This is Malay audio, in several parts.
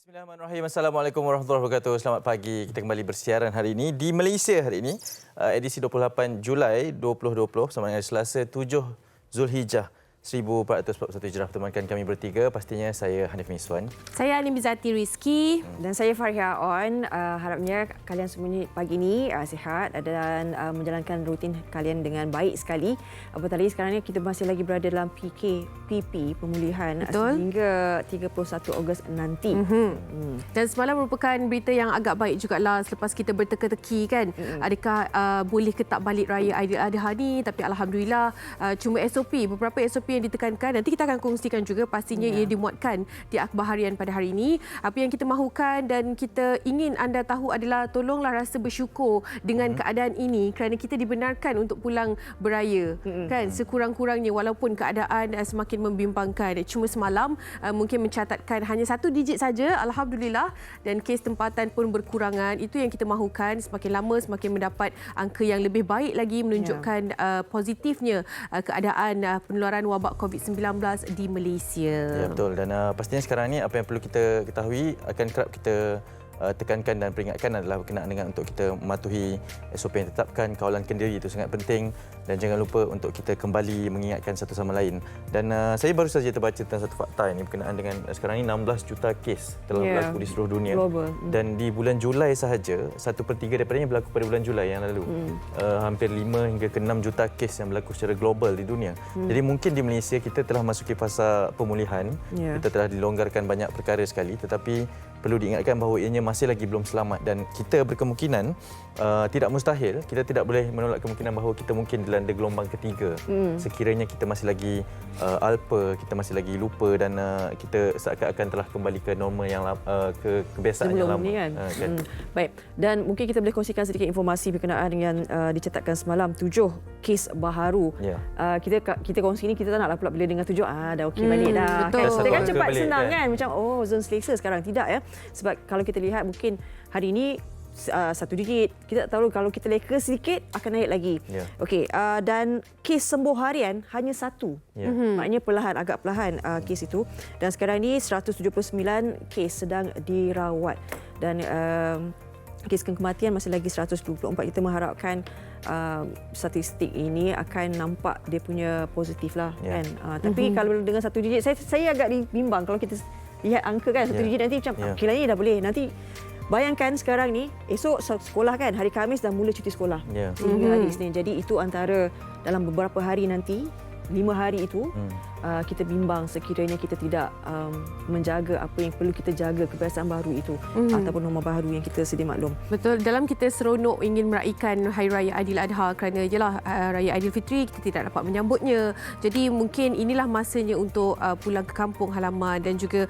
Bismillahirrahmanirrahim. Assalamualaikum warahmatullahi wabarakatuh. Selamat pagi. Kita kembali bersiaran hari ini di Malaysia hari ini. Edisi 28 Julai 2020 bersama dengan Selasa 7 Zulhijjah 1441 Hijrah. Temankan kami bertiga. Pastinya saya Hanif Miswan. Saya Animizati Rizki. Dan saya Faria On. Harapnya kalian semua pagi ini sihat dan menjalankan rutin kalian dengan baik sekali. Apatah lagi sekarang ni kita masih lagi berada dalam PKPP pemulihan hingga 31 Ogos nanti. Dan semalam merupakan berita yang agak baik jugalah selepas kita berteka-teki kan. Adakah boleh ke tak balik raya Aidiladha ni, tapi alhamdulillah cuma SOP, beberapa SOP yang ditekankan. Nanti kita akan kongsikan juga pastinya ia dimuatkan di akhbar harian pada hari ini. Apa yang kita mahukan dan kita ingin anda tahu adalah tolonglah rasa bersyukur dengan keadaan ini kerana kita dibenarkan untuk pulang beraya kan, sekurang-kurangnya walaupun keadaan semakin membimbangkan. Cuma semalam mungkin mencatatkan hanya 1 digit saja, alhamdulillah, dan kes tempatan pun berkurangan. Itu yang kita mahukan. Semakin lama semakin mendapat angka yang lebih baik lagi, menunjukkan positifnya keadaan penularan wabak COVID-19 di Malaysia. Ya, betul. Dan pastinya sekarang ni apa yang perlu kita ketahui akan kerap kita tekankan dan peringatkan adalah berkenaan dengan untuk kita mematuhi SOP yang ditetapkan. Kawalan kendiri itu sangat penting dan jangan lupa untuk kita kembali mengingatkan satu sama lain. Dan saya baru saja terbaca tentang satu fakta ini berkenaan dengan sekarang ini 16 juta kes telah berlaku di seluruh dunia. Global. Dan di bulan Julai sahaja 1/3 daripadanya berlaku pada bulan Julai yang lalu. Hampir 5 hingga ke 6 juta kes yang berlaku secara global di dunia. Jadi mungkin di Malaysia kita telah masuki fasa pemulihan. Kita telah dilonggarkan banyak perkara sekali, tetapi perlu diingatkan bahawa ianya masih lagi belum selamat dan kita berkemungkinan tidak mustahil, kita tidak boleh menolak kemungkinan bahawa kita mungkin dilanda gelombang ketiga sekiranya kita masih lagi alpa, kita masih lagi lupa dan kita seakan-akan telah kembali ke norma yang ke kebiasaan yang lama. Kan? Baik, dan mungkin kita boleh kongsikan sedikit informasi berkenaan dengan dicatatkan semalam 7 kes baharu. Kita kongsi ni, kita tak naklah pula bila dengar 7 dah okey balik dah. Betul. Kita kan cepat balik, senang kan? Macam zon selesa sekarang. Tidak ya. Sebab kalau kita lihat mungkin hari ini 1 digit. Kita tak tahu kalau kita leka sedikit akan naik lagi. Okey, dan kes sembuh harian hanya 1. Maknanya agak perlahan kes itu. Dan sekarang ini 179 kes sedang dirawat. Dan kes kematian masih lagi 124. Kita mengharapkan statistik ini akan nampak dia punya positif lah kan. Tapi kalau dengan 1 digit, saya agak bimbang kalau kita lihat angka kan 1 digit nanti macam okeylah ni dah boleh. Nanti bayangkan sekarang ni esok sekolah kan, hari Khamis dah mula cuti sekolah sehingga hari Isnin. Jadi itu antara dalam beberapa hari nanti, 5 hari itu kita bimbang sekiranya kita tidak menjaga apa yang perlu kita jaga, kebiasaan baru itu ataupun norma baru yang kita sedia maklum. Betul, dalam kita seronok ingin meraihkan Hari Raya Aidiladha kerana jelah Raya Aidilfitri kita tidak dapat menyambutnya. Jadi mungkin inilah masanya untuk pulang ke kampung halaman dan juga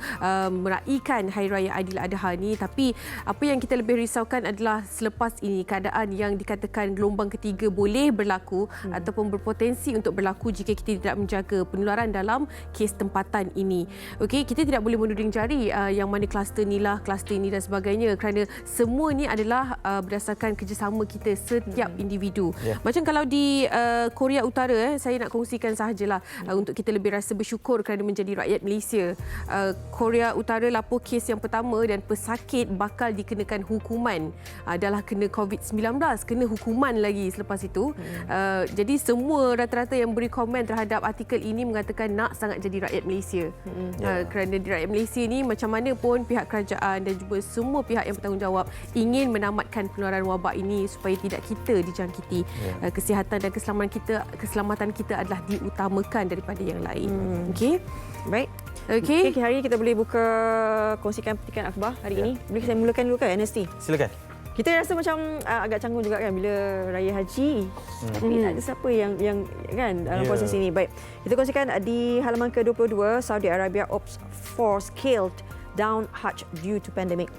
meraihkan Hari Raya Aidiladha ni. Tapi apa yang kita lebih risaukan adalah selepas ini keadaan yang dikatakan gelombang ketiga boleh berlaku ataupun berpotensi untuk berlaku jika kita tidak menjaga penularan dalam kes tempatan ini. Okey, kita tidak boleh menuding jari yang mana kluster ni dan sebagainya kerana semua ni adalah berdasarkan kerjasama kita setiap individu. Macam kalau di Korea Utara, saya nak kongsikan sahajalah untuk kita lebih rasa bersyukur kerana menjadi rakyat Malaysia. Korea Utara lapor kes yang pertama dan pesakit bakal dikenakan hukuman. Adalah kena COVID-19, kena hukuman lagi selepas itu. Jadi semua rata-rata yang beri komen terhadap artikel ini mengatakan nak sangat jadi rakyat Malaysia. Kerana di rakyat Malaysia ni macam mana pun pihak kerajaan dan juga semua pihak yang bertanggungjawab ingin menamatkan penularan wabak ini supaya tidak kita dijangkiti. Kesihatan dan keselamatan kita adalah diutamakan daripada yang lain. Okey. Baik. Okey. Hari ini kita boleh buka kongsikan petikan akhbar hari ini. Boleh saya mulakan dulu kan NST? Silakan. Kita rasa macam agak canggung juga kan bila raya haji. Tapi tak ada siapa yang kan dalam proses ini. Baik. Kita kongsikan di halaman ke-22, Saudi Arabia opts for scaled down Hajj due to pandemic.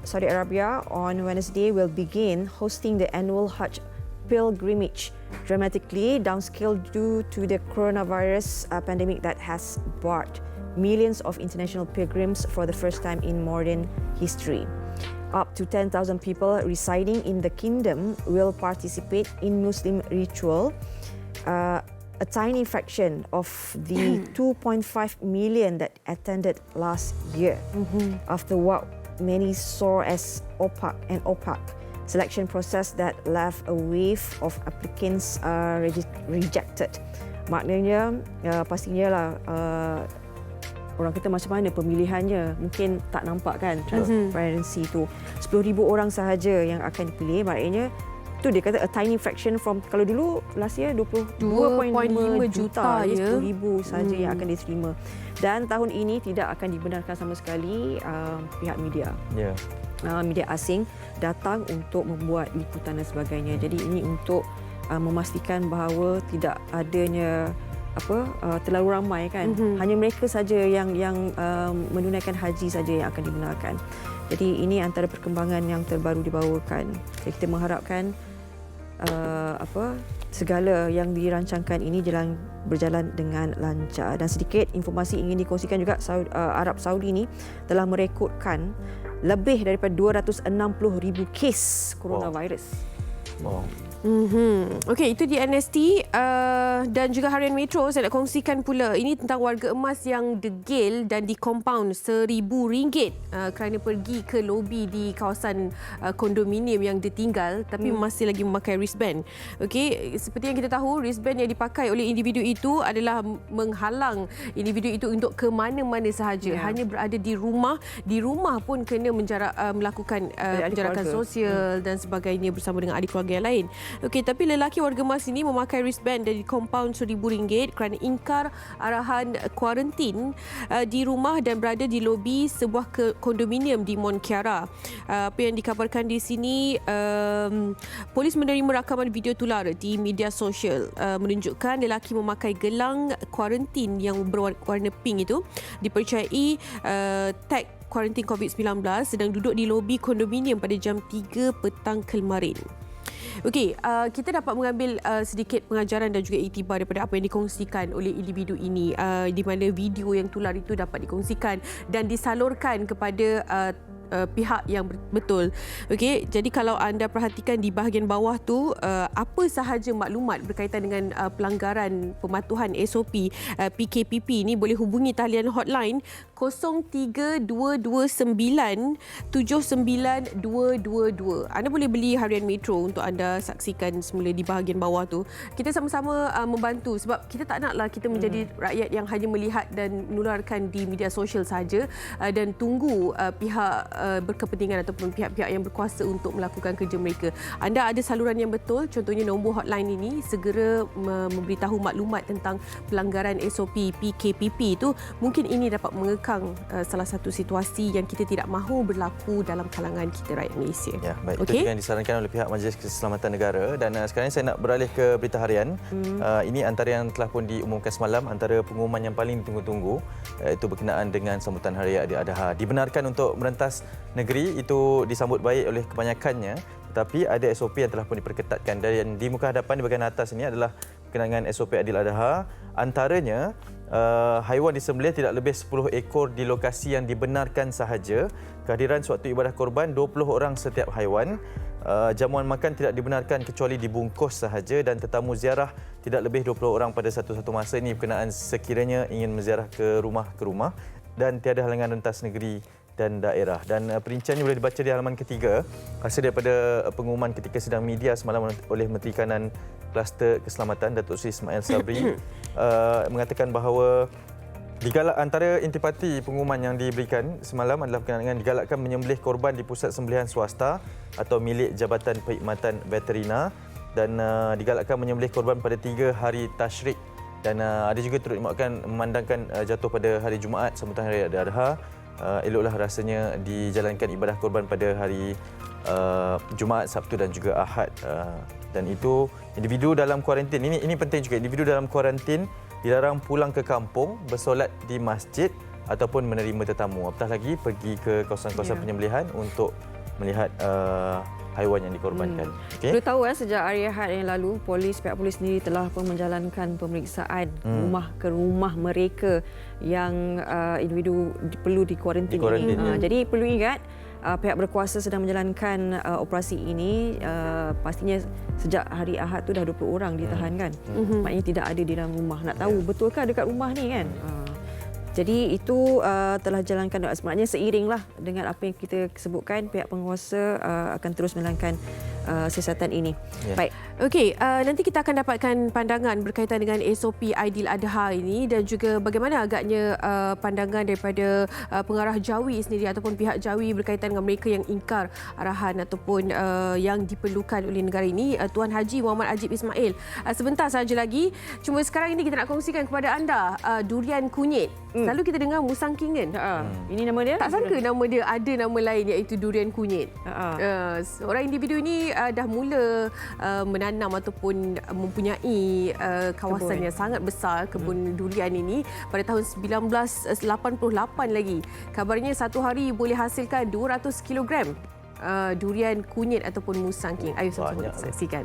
Saudi Arabia on Wednesday will begin hosting the annual Hajj pilgrimage, dramatically downscaled due to the coronavirus pandemic that has barred millions of international pilgrims for the first time in modern history. Up to 10,000 people residing in the kingdom will participate in Muslim ritual a tiny fraction of the 2.5 million that attended last year. After what many saw as opaque selection process that left a wave of applicants rejected. Maknanya pastinya lah orang kata macam mana pemilihannya, mungkin tak nampak kan transparency tu. 10,000 orang sahaja yang akan dipilih, maknanya tu dia kata a tiny fraction from, kalau dulu last year 22.5 juta, 10,000 sahaja yang akan diterima. Dan tahun ini tidak akan dibenarkan sama sekali pihak media. Media asing datang untuk membuat liputan dan sebagainya. Jadi ini untuk memastikan bahawa tidak adanya terlalu ramai kan. Hanya mereka saja yang menunaikan haji saja yang akan dibenarkan. Jadi ini antara perkembangan yang terbaru dibawakan. Jadi kita mengharapkan segala yang dirancangkan ini berjalan dengan lancar. Dan sedikit informasi ingin dikongsikan juga, Arab Saudi ini telah merekodkan lebih daripada 260,000 kes coronavirus. Okey, itu di NST dan juga Harian Metro. Saya nak kongsikan pula ini tentang warga emas yang degil dan dikompaun RM1,000 kerana pergi ke lobi di kawasan kondominium yang ditinggal tapi masih lagi memakai wristband. Okey, seperti yang kita tahu, wristband yang dipakai oleh individu itu adalah menghalang individu itu untuk ke mana-mana sahaja. Hanya berada di rumah pun kena melakukan penjarakan sosial dan sebagainya bersama dengan adik keluarga yang lain. Okey, tapi lelaki warga emas ini memakai wristband dan dikompaun RM1,000 kerana ingkar arahan kuarantin di rumah dan berada di lobi sebuah kondominium di Mont Kiara. Apa yang dikabarkan di sini, polis menerima rakaman video tular di media sosial menunjukkan lelaki memakai gelang kuarantin yang berwarna pink itu dipercayai tag kuarantin COVID-19 sedang duduk di lobi kondominium pada jam 3 petang kemarin. Okey, kita dapat mengambil sedikit pengajaran dan juga iktibar daripada apa yang dikongsikan oleh individu ini, di mana video yang tular itu dapat dikongsikan dan disalurkan kepada pihak yang betul. Okey, jadi kalau anda perhatikan di bahagian bawah tu, apa sahaja maklumat berkaitan dengan pelanggaran pematuhan SOP PKPP ni, boleh hubungi talian hotline 03-229-79222. Anda boleh beli Harian Metro untuk anda saksikan semula di bahagian bawah tu. Kita sama-sama membantu sebab kita tak naklah kita menjadi rakyat yang hanya melihat dan menularkan di media sosial saja dan tunggu pihak berkepentingan ataupun pihak-pihak yang berkuasa untuk melakukan kerja mereka. Anda ada saluran yang betul, contohnya nombor hotline ini, segera memberitahu maklumat tentang pelanggaran SOP PKPP itu. Mungkin ini dapat mengekang salah satu situasi yang kita tidak mahu berlaku dalam kalangan kita rakyat Malaysia. Ya, baik. Itu juga yang disarankan oleh pihak Majlis Keselamatan Negara. Dan sekarang saya nak beralih ke berita harian. Ini antara yang telah pun diumumkan semalam, antara pengumuman yang paling ditunggu-tunggu, iaitu berkenaan dengan sambutan Hari Raya Adha. Dibenarkan untuk merentas negeri, itu disambut baik oleh kebanyakannya, tetapi ada SOP yang telah pun diperketatkan. Dan di muka hadapan di bahagian atas ini adalah berkenaan dengan SOP Adil Adha. Antaranya, haiwan disembelih tidak lebih 10 ekor di lokasi yang dibenarkan sahaja. Kehadiran sewaktu ibadah korban 20 orang setiap haiwan. Jamuan makan tidak dibenarkan kecuali dibungkus sahaja, dan tetamu ziarah tidak lebih 20 orang pada satu-satu masa. Ini berkenaan sekiranya ingin menziarah ke rumah, dan tiada halangan rentas negeri dan daerah. Dan perinciannya boleh dibaca di halaman ketiga hasil daripada pengumuman ketika sidang media semalam oleh Menteri Kanan Kluster Keselamatan Datuk Seri Ismail Sabri mengatakan bahawa antara intipati pengumuman yang diberikan semalam adalah berkenaan dengan digalakkan menyembelih korban di pusat sembelihan swasta atau milik Jabatan Perkhidmatan Veterina, dan digalakkan menyembelih korban pada 3 hari tasyrik. Dan ada juga turut memandangkan jatuh pada hari Jumaat sambutan Hari Raya Adha. Eloklah rasanya dijalankan ibadah korban pada hari Jumaat, Sabtu dan juga Ahad. Dan itu individu dalam kuarantin, ini penting juga, individu dalam kuarantin dilarang pulang ke kampung, bersolat di masjid ataupun menerima tetamu. Apatah lagi pergi ke kawasan-kawasan penyembelihan untuk melihat haiwan yang dikorbankan. Okey. Perlu tahu sejak hari Ahad yang lalu, pihak polis sendiri telah pun menjalankan pemeriksaan rumah ke rumah mereka yang individu perlu dikuarantin ini. Jadi perlu ingat pihak berkuasa sedang menjalankan operasi ini. Pastinya sejak hari Ahad tu dah 20 orang ditahan kan. Maknanya tidak ada di dalam rumah. Nak tahu betulkah dekat rumah ni kan? Jadi itu telah dijalankan, sebenarnya seiringlah dengan apa yang kita sebutkan, pihak penguasa akan terus menjalankan siasatan ini. Baik. Okey, nanti kita akan dapatkan pandangan berkaitan dengan SOP Aidiladha ini dan juga bagaimana agaknya pandangan daripada pengarah Jawi sendiri ataupun pihak Jawi berkaitan dengan mereka yang ingkar arahan ataupun yang diperlukan oleh negara ini, Tuan Haji Muhammad Ajib Ismail. Sebentar saja lagi. Cuma sekarang ini kita nak kongsikan kepada anda durian kunyit. Selalu kita dengar musang king kan? Ini nama dia? Tak sangka nama dia ada nama lain iaitu durian kunyit. Seorang individu ini dah mula menanam ataupun mempunyai kawasan yang sangat besar, kebun durian ini pada tahun 1988 lagi. Kabarnya satu hari boleh hasilkan 200 kilogram durian kunyit ataupun musang king. Ayo sama-sama kita saksikan.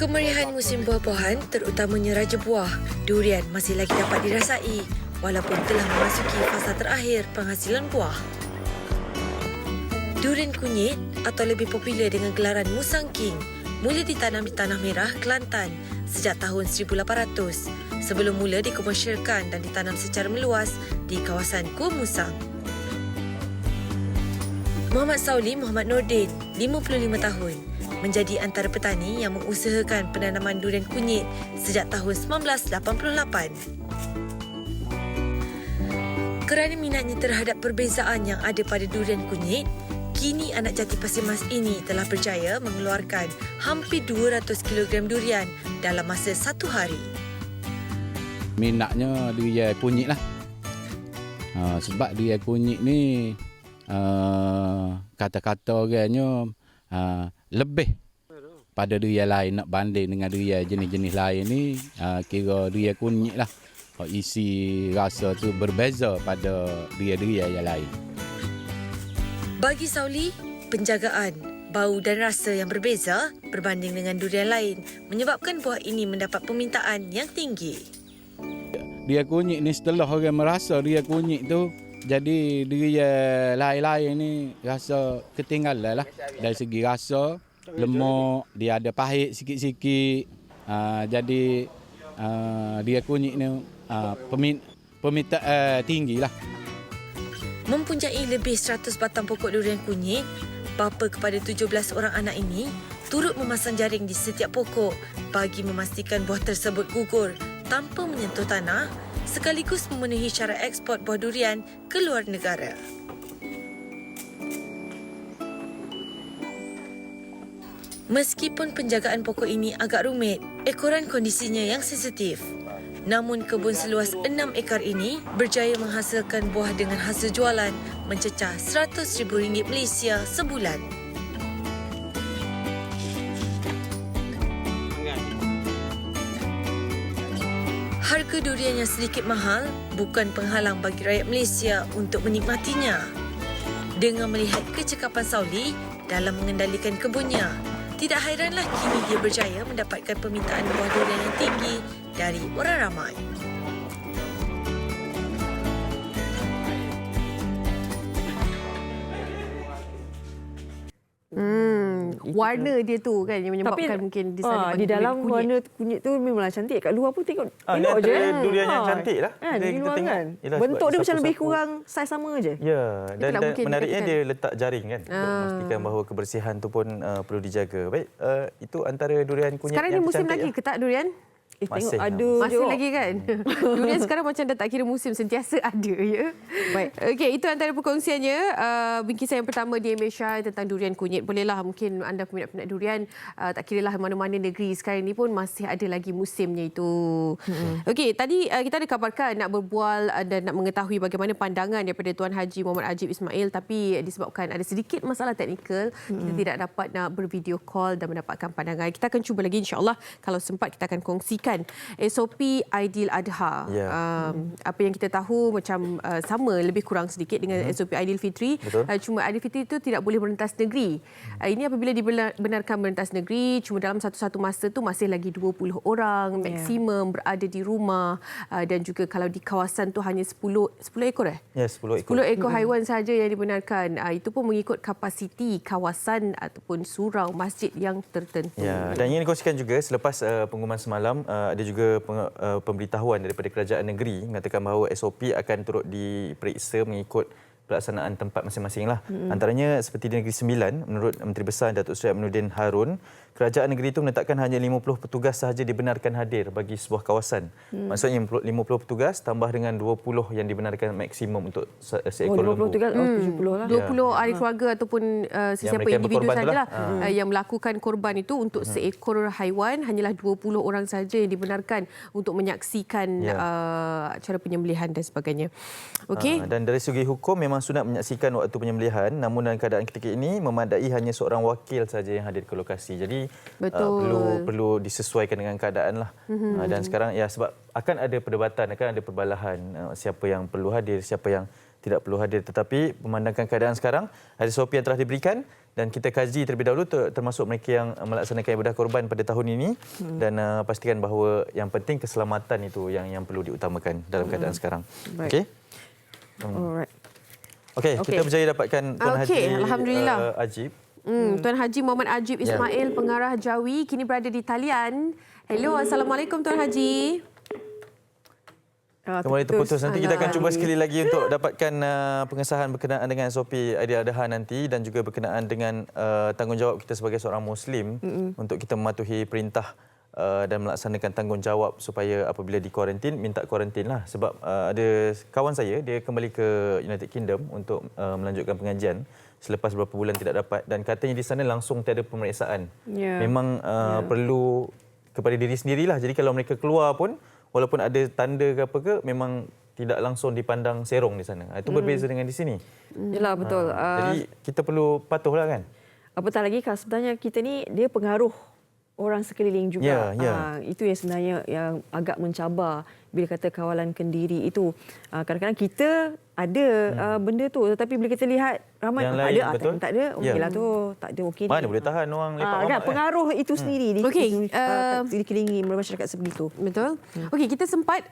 Kemeriahan musim buah-buahan, terutamanya raja buah, durian masih lagi dapat dirasai walaupun telah memasuki fasa terakhir penghasilan buah. Durian kunyit atau lebih popular dengan gelaran musang king mula ditanam di Tanah Merah, Kelantan sejak tahun 1800 sebelum mula dikomersialkan dan ditanam secara meluas di kawasan Gua Musang. Muhammad Sauli Muhammad Nordin, 55 tahun, menjadi antara petani yang mengusahakan penanaman durian kunyit sejak tahun 1988. Kerana minatnya terhadap perbezaan yang ada pada durian kunyit, kini anak jati Pasir Mas ini telah berjaya mengeluarkan hampir 200 kg durian dalam masa satu hari. Minatnya durian kunyit lah. Sebab durian kunyit ni kata-kata orangnya lebih pada durian lain, nak banding dengan durian jenis-jenis lain ni, kira durian kunyit lah. Isi rasa tu berbeza pada durian-durian yang lain. Bagi Sauli, penjagaan, bau dan rasa yang berbeza berbanding dengan durian lain menyebabkan buah ini mendapat permintaan yang tinggi. Durian kunyit ni setelah orang merasa durian kunyit tu, jadi durian lain-lain ni rasa ketinggalan lah. Dari segi rasa, lemak, dia ada pahit sikit-sikit. Jadi durian kunyit ni permintaan tinggi lah. Mempunyai lebih 100 batang pokok durian kunyit, bapa kepada 17 orang anak ini turut memasang jaring di setiap pokok bagi memastikan buah tersebut gugur tanpa menyentuh tanah, sekaligus memenuhi syarat ekspor buah durian ke luar negara. Meskipun penjagaan pokok ini agak rumit, ekoran kondisinya yang sensitif. Namun kebun seluas 6 ekar ini berjaya menghasilkan buah dengan hasil jualan mencecah RM100,000 Malaysia sebulan. Harga durian yang sedikit mahal bukan penghalang bagi rakyat Malaysia untuk menikmatinya. Dengan melihat kecekapan Sauli dalam mengendalikan kebunnya, tidak hairanlah kini dia berjaya mendapatkan permintaan buah durian yang tinggi dari orang ramai. Warna dia tu kan yang menyebabkan mungkin di sana di dalam kunyit. warna kunyit tu memanglah cantik. Kat luar pun tengok Ni je. antara durian yang cantik lah. Di Kita luar tengok, kan. yelah, Bentuk sebab dia macam lebih sapu-sapu. kurang saiz sama je. Ya, dan mungkin menariknya dikatakan. dia letak jaring kan untuk memastikan bahawa kebersihan tu pun perlu dijaga. Baik, itu antara durian kunyit Sekarang ni yang musim tercantik lagi lah. ke tak durian? Tengok Masih ada Masih je. lagi kan? Durian sekarang macam dah tak kira musim, sentiasa ada ya. Baik. Okey, itu antara perkongsiannya. Bingkisan yang pertama di Malaysia tentang durian kunyit. Bolehlah mungkin anda peminat-peminat durian, tak kiralah mana-mana negeri sekarang ni pun masih ada lagi musimnya itu. Okey, tadi kita ada kabarkan nak berbual dan nak mengetahui bagaimana pandangan daripada Tuan Haji Muhammad Ajib Ismail, tapi disebabkan ada sedikit masalah teknikal, kita tidak dapat nak bervideo call dan mendapatkan pandangan. Kita akan cuba lagi insya-Allah, kalau sempat kita akan kongsikan diberikan SOP Aidiladha. Apa yang kita tahu macam sama lebih kurang sedikit dengan SOP Aidilfitri. Cuma Aidilfitri itu tidak boleh merentas negeri. Ini apabila dibenarkan merentas negeri, cuma dalam satu masa tu masih lagi 20 orang maksimum berada di rumah, dan juga kalau di kawasan tu hanya 10 ekor 10 ekor haiwan sahaja yang dibenarkan. Itu pun mengikut kapasiti kawasan ataupun surau masjid yang tertentu. Ya, dan ingin dikongsikan juga selepas pengumuman semalam, ada juga pemberitahuan daripada kerajaan negeri mengatakan bahawa SOP akan turut diperiksa mengikut pelaksanaan tempat masing-masing lah. Antaranya seperti di Negeri Sembilan, menurut Menteri Besar Datuk Seri Aminuddin Harun, kerajaan negeri itu menetapkan hanya 50 petugas sahaja dibenarkan hadir bagi sebuah kawasan. Maksudnya 50 petugas tambah dengan 20 yang dibenarkan maksimum untuk seekor lembu. 20 petugas, 70 lah. 20 ahli keluarga ataupun sesiapa individu sajalah yang melakukan korban itu untuk seekor haiwan, hanyalah 20 orang saja yang dibenarkan untuk menyaksikan cara penyembelihan dan sebagainya. Okey. Dan dari segi hukum memang sunat menyaksikan waktu penyembelihan, namun dalam keadaan ketika ini memadai hanya seorang wakil saja yang hadir ke lokasi. Jadi perlu disesuaikan dengan keadaan lah. Dan sekarang sebab akan ada perdebatan, akan ada perbalahan siapa yang perlu hadir, siapa yang tidak perlu hadir. Tetapi memandangkan keadaan sekarang, ada SOP yang telah diberikan dan kita kaji terlebih dahulu termasuk mereka yang melaksanakan ibadah korban pada tahun ini, dan pastikan bahawa yang penting keselamatan itu yang perlu diutamakan dalam keadaan sekarang. Okey. Alright. Okey, kita berjaya dapatkan Tuan Haji Alhamdulillah. Ajib. Tuan Haji Muhammad Ajib Ismail, pengarah Jawi, kini berada di talian. Hello, Assalamualaikum Tuan Haji. Kembali terputus. Nanti kita akan cuba sekali lagi untuk dapatkan pengesahan berkenaan dengan SOP Aidiladha nanti, dan juga berkenaan dengan tanggungjawab kita sebagai seorang Muslim untuk kita mematuhi perintah dan melaksanakan tanggungjawab supaya apabila dikuarantin, minta kuarantin lah. Sebab ada kawan saya, dia kembali ke United Kingdom untuk melanjutkan pengajian selepas beberapa bulan tidak dapat, dan katanya di sana langsung tiada pemeriksaan. Memang perlu kepada diri sendirilah. Jadi kalau mereka keluar pun, walaupun ada tanda ke apa ke, memang tidak langsung dipandang serong di sana. Itu berbeza dengan di sini. Yalah, betul. Jadi kita perlu patuhlah kan. Apatah lagi kalau sebenarnya kita ni dia pengaruh orang sekeliling juga. Itu yang sebenarnya yang agak mencabar bila kata kawalan kendiri itu. Kadang-kadang kita ada benda tu, tetapi bila kita lihat ramai yang tak lain, ada, betul? tak ada, okeylah tu, tak ada okey. Mana boleh tahan orang lepak mamak kan? Pengaruh itu sendiri dikelilingi masyarakat sebegitu. Betul. Okey, kita sempat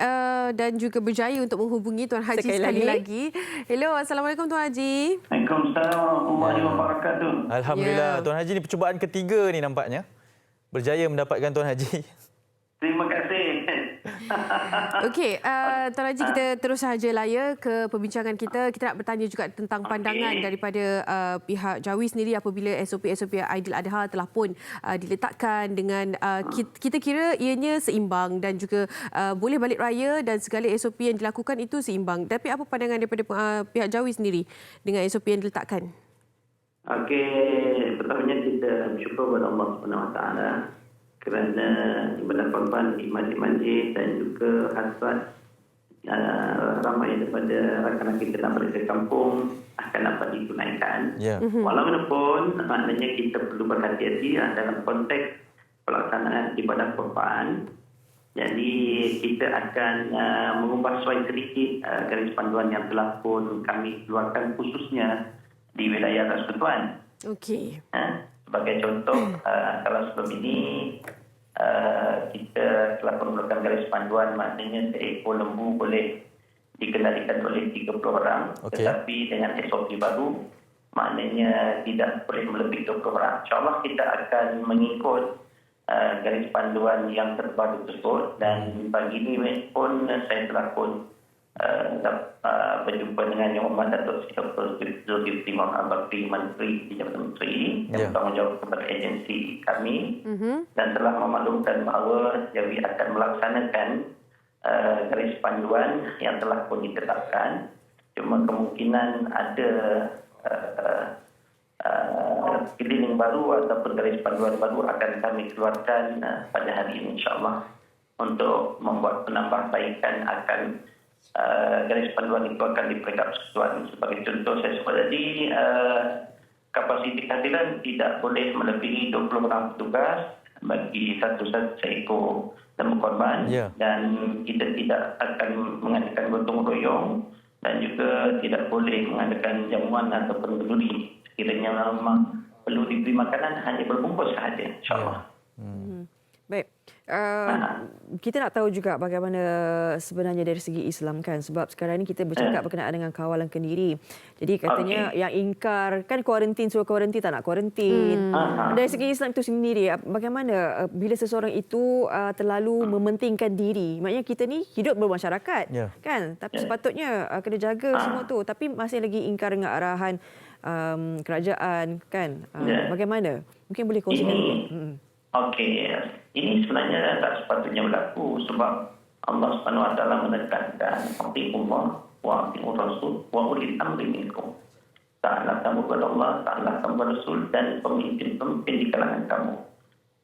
dan juga berjaya untuk menghubungi Tuan Haji sekali lagi. Hello, Assalamualaikum Tuan Haji. Waalaikumsalam warahmatullahi wabarakatuh. Alhamdulillah. Tuan Haji ni percubaan ketiga ni nampaknya. Berjaya mendapatkan Tuan Haji. Terima kasih. Okey, Tuan Haji, kita terus sahaja laya ke perbincangan kita. Kita nak bertanya juga tentang pandangan daripada pihak Jawi sendiri apabila SOP Aidiladha telah pun diletakkan dengan kita kira ianya seimbang dan juga boleh balik raya dan segala SOP yang dilakukan itu seimbang. Tapi apa pandangan daripada pihak Jawi sendiri dengan SOP yang diletakkan? Okey, pertamanya kita bersyukur kepada Allah SWT kerana ibadah korban di masjid-masjid dan juga hasrat ramai daripada rakan-rakan kita nak balik ke kampung akan dapat ditunaikan. Walaupun maknanya kita perlu berhati-hati dalam konteks pelaksanaan ibadah korban. Jadi kita akan mengubah sedikit garis panduan yang telah pun kami keluarkan khususnya di wilayah Persekutuan. Okey. Sebagai contoh, kalau sebelum ini kita telah mengeluarkan garis panduan, maknanya seekor lembu boleh dikendalikan oleh 30 orang. Tetapi dengan SOP baru, maknanya tidak boleh melebihi 20 orang. InsyaAllah kita akan mengikut garis panduan yang terbaru tersebut, dan pagi ini pun saya telah pun berjumpa dengan Yang Berhormat Datuk Seri Zulkifli Muhammad Bakri, Menteri di Jabatan Menteri yang bertanggungjawab kepada agensi kami, dan telah memaklumkan bahawa Jawi akan melaksanakan garis panduan yang telah pun ditetapkan. Cuma kemungkinan ada keliling baru ataupun garis panduan baru akan kami keluarkan pada hari ini, insyaAllah, untuk membuat penambahbaikan akan garis panduan itu akan diberikan persekutuan. Sebagai contoh saya sebut tadi, kapasiti kehadiran tidak boleh melebihi 20 orang petugas bagi satu seekor dan berkorban Ya. dan kita tidak akan mengadakan gotong royong dan juga tidak boleh mengadakan jamuan ataupun berduri. Sekiranya memang perlu diberi makanan hanya berbungkus sahaja, insyaAllah. Baik. Kita nak tahu juga bagaimana sebenarnya dari segi Islam kan, sebab sekarang ni kita bercakap berkenaan dengan kawalan kendiri. Jadi katanya yang ingkar kan kuarantin, suruh kuarantin tak nak kuarantin. Dari segi Islam itu sendiri, bagaimana bila seseorang itu terlalu mementingkan diri? Maknanya kita ni hidup bermasyarakat kan, tapi sepatutnya kena jaga semua tu, tapi masih lagi ingkar dengan arahan kerajaan kan. Bagaimana? Mungkin boleh kongsikan. Okey, ini sebenarnya tak sepatutnya berlaku sebab Allah SWT menekankan atiqullah wa atiqur rasul wa ulil amri minkum. Taatlah kamu kepada Allah, taatlah kamu kepada Rasul dan pemimpin-pemimpin di kalangan kamu.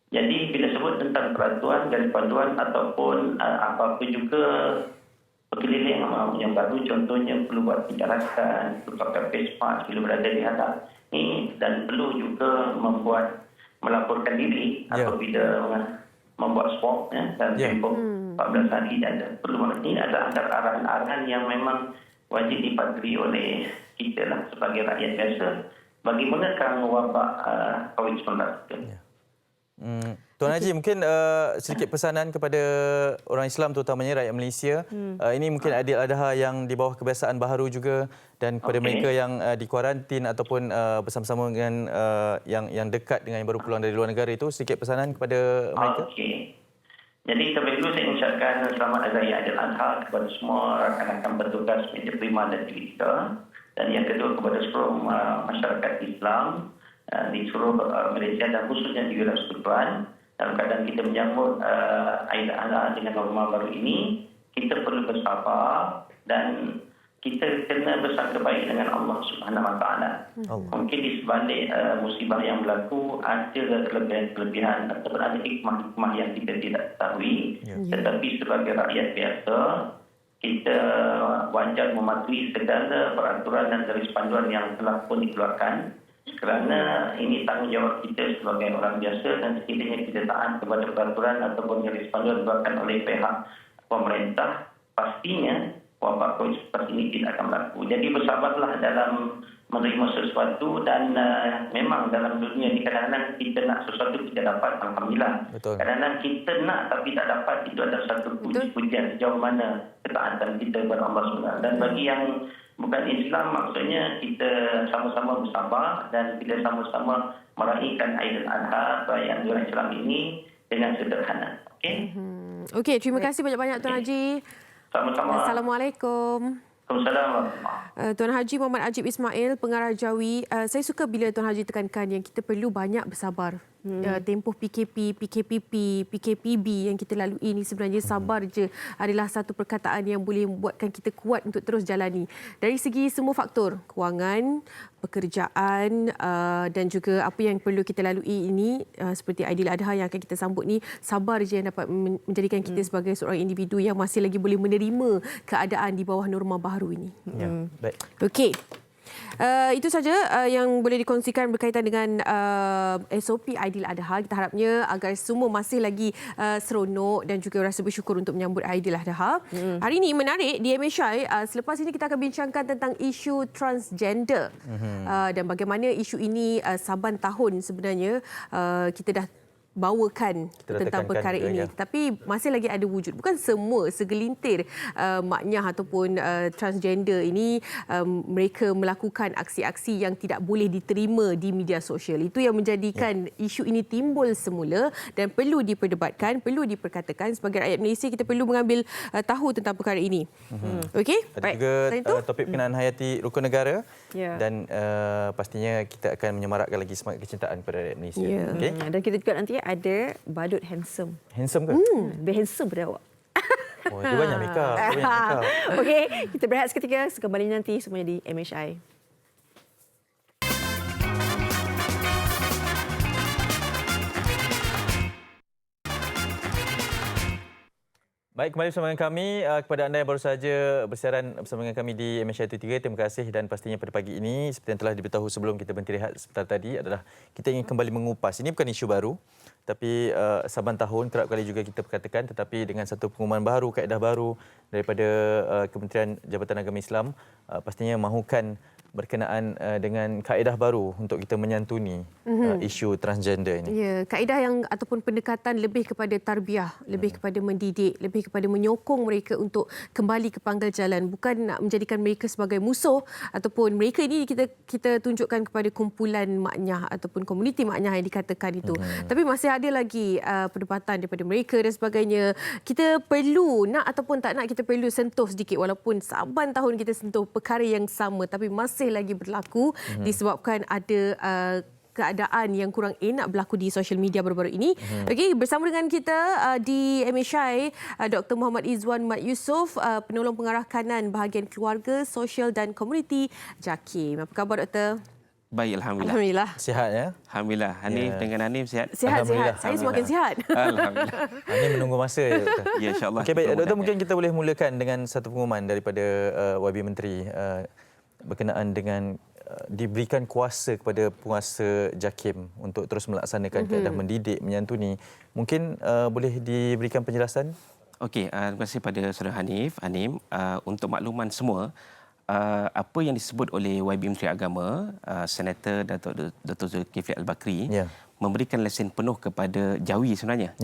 Jadi bila sebut tentang peraturan dan panduan ataupun apa-apa juga perkeliling yang baru, contohnya perlu buat penjarakan, perlu pakai face mask bila berada di hadap ini, dan perlu juga melaporkan diri apabila membuat swab dan tempoh 14 hari dan perlu ini adalah antara arahan-arahan yang memang wajib dipatuhi oleh kita lah sebagai rakyat biasa bagi menekan wabak COVID-19 itu. Tuan Haji, mungkin sedikit pesanan kepada orang Islam terutamanya rakyat Malaysia. Ini mungkin Aidil Adha yang di bawah kebiasaan baharu juga, dan kepada mereka yang dikuarantin ataupun bersama-sama dengan yang dekat dengan yang baru pulang dari luar negara itu, sedikit pesanan kepada mereka. Okey. Jadi terlebih dulu saya mengucapkan selamat Hari Raya Aidil Adha kepada semua rakan-rakan bertugas media prima dan kita. Dan yang kedua kepada seluruh masyarakat Islam di seluruh Malaysia dan khususnya di wilayah Persekutuan. Dalam keadaan kita menyambut Aidil Adha dengan norma baru ini, kita perlu bersabar dan kita kena bersangka baik dengan Allah Subhanahu Wa Taala. Mungkin di sebalik musibah yang berlaku ada kelebihan ataupun ada hikmah-hikmah yang kita tidak ketahui. Tetapi sebagai rakyat biasa, kita wajar mematuhi segala peraturan dan garis panduan yang telah pun dikeluarkan. Kerana ini tanggungjawab kita sebagai orang biasa dan sekiranya kita taat kepada peraturan ataupun garis panduan dikeluarkan oleh pihak pemerintah, pastinya wabak COVID-19 ini tidak akan berlaku. Jadi bersabarlah dalam menerima sesuatu dan memang dalam dunia ini kadang-kadang kita nak sesuatu kita dapat, alhamdulillah. Kadang-kadang kita nak tapi tak dapat, itu adalah satu pujian sejauh mana ketaatan kita kepada Allah SWT. Dan bagi yang bukan Islam, maksudnya kita sama-sama bersabar dan kita sama-sama meraihkan Aidil Adha perayaan bulan Islam ini dengan sederhana. Okey? Okey, terima kasih banyak-banyak Tuan Haji. Sama-sama. Assalamualaikum. Assalamualaikum. Tuan Haji Muhammad Ajib Ismail, pengarah Jawi. Saya suka bila Tuan Haji tekankan yang kita perlu banyak bersabar. Tempoh PKP, PKPP, PKPB yang kita lalui ini sebenarnya sabar je adalah satu perkataan yang boleh membuatkan kita kuat untuk terus jalani. Dari segi semua faktor, kewangan, pekerjaan dan juga apa yang perlu kita lalui ini seperti Aidil Adha yang akan kita sambut ni, sabar je yang dapat menjadikan kita sebagai seorang individu yang masih lagi boleh menerima keadaan di bawah norma baharu ini. Baik. Okey. Itu saja yang boleh dikongsikan berkaitan dengan SOP Aidil Adha. Kita harapnya agar semua masih lagi seronok dan juga rasa bersyukur untuk menyambut Aidil Adha. Hari ini menarik di MHI. Selepas ini kita akan bincangkan tentang isu transgender dan bagaimana isu ini saban tahun sebenarnya kita dah bawakan tentang perkara ini. Tapi masih lagi ada wujud. Bukan semua, segelintir maknyah ataupun transgender ini mereka melakukan aksi-aksi yang tidak boleh diterima di media sosial. Itu yang menjadikan isu ini timbul semula dan perlu diperdebatkan, perlu diperkatakan. Sebagai rakyat Malaysia, kita perlu mengambil tahu tentang perkara ini. Okey? Ada juga topik berkenaan hayati rukun negara dan pastinya kita akan menyemarakkan lagi semangat kecintaan kepada rakyat Malaysia. Okay? Dan kita juga nanti ada badut handsome. Handsome ke? Lebih handsome pada awak. Oh, dia banyak make up. Okey, kita berehat seketika. Kembali nanti semuanya di MHI. Baik, kembali bersama dengan kami. Kepada anda yang baru saja bersiaran bersama dengan kami di MHI TV3, terima kasih. Dan pastinya pada pagi ini, seperti yang telah diberitahu sebelum kita berhenti rehat sebentar tadi, adalah kita ingin kembali mengupas. Ini bukan isu baru. Tapi saban tahun kerap kali juga kita perkatakan, tetapi dengan satu pengumuman baru, kaedah baru daripada Kementerian Jabatan Agama Islam, pastinya mahukan berkenaan dengan kaedah baru untuk kita menyantuni isu transgender ini. Ya, kaedah yang ataupun pendekatan lebih kepada tarbiyah, lebih kepada mendidik, lebih kepada menyokong mereka untuk kembali ke pangkal jalan, bukan nak menjadikan mereka sebagai musuh ataupun mereka ini kita tunjukkan kepada kumpulan maknyah ataupun komuniti maknyah yang dikatakan itu. Tapi masih ada lagi perdebatan daripada mereka dan sebagainya. Kita perlu nak ataupun tak nak, kita perlu sentuh sedikit walaupun saban tahun kita sentuh perkara yang sama tapi masih lagi berlaku disebabkan ada keadaan yang kurang enak berlaku di social media baru-baru ini. Okey, bersama dengan kita di MHI Dr. Muhammad Izwan Mat Yusof, penolong pengarah kanan bahagian keluarga, sosial dan komuniti JAKIM. Apa khabar Doktor? Baik, Alhamdulillah. Alhamdulillah. Sihat ya? Alhamdulillah. Hanif dengan Hanif sihat? Sihat. Saya semakin sihat. Alhamdulillah. Ini menunggu masa ya, Doktor. Ya, insyaAllah. Okey, baik. Doktor, mungkin kita boleh mulakan dengan satu pengumuman daripada YB Menteri berkenaan dengan diberikan kuasa kepada penguasa JAKIM untuk terus melaksanakan kaedah mendidik, menyantuni. Mungkin boleh diberikan penjelasan? Okey, terima kasih pada Saudara Hanif. Untuk makluman semua, apa yang disebut oleh YB Menteri Agama, Senator Dato' Zulkifli Al-Bakri, memberikan lesen penuh kepada JAWI sebenarnya.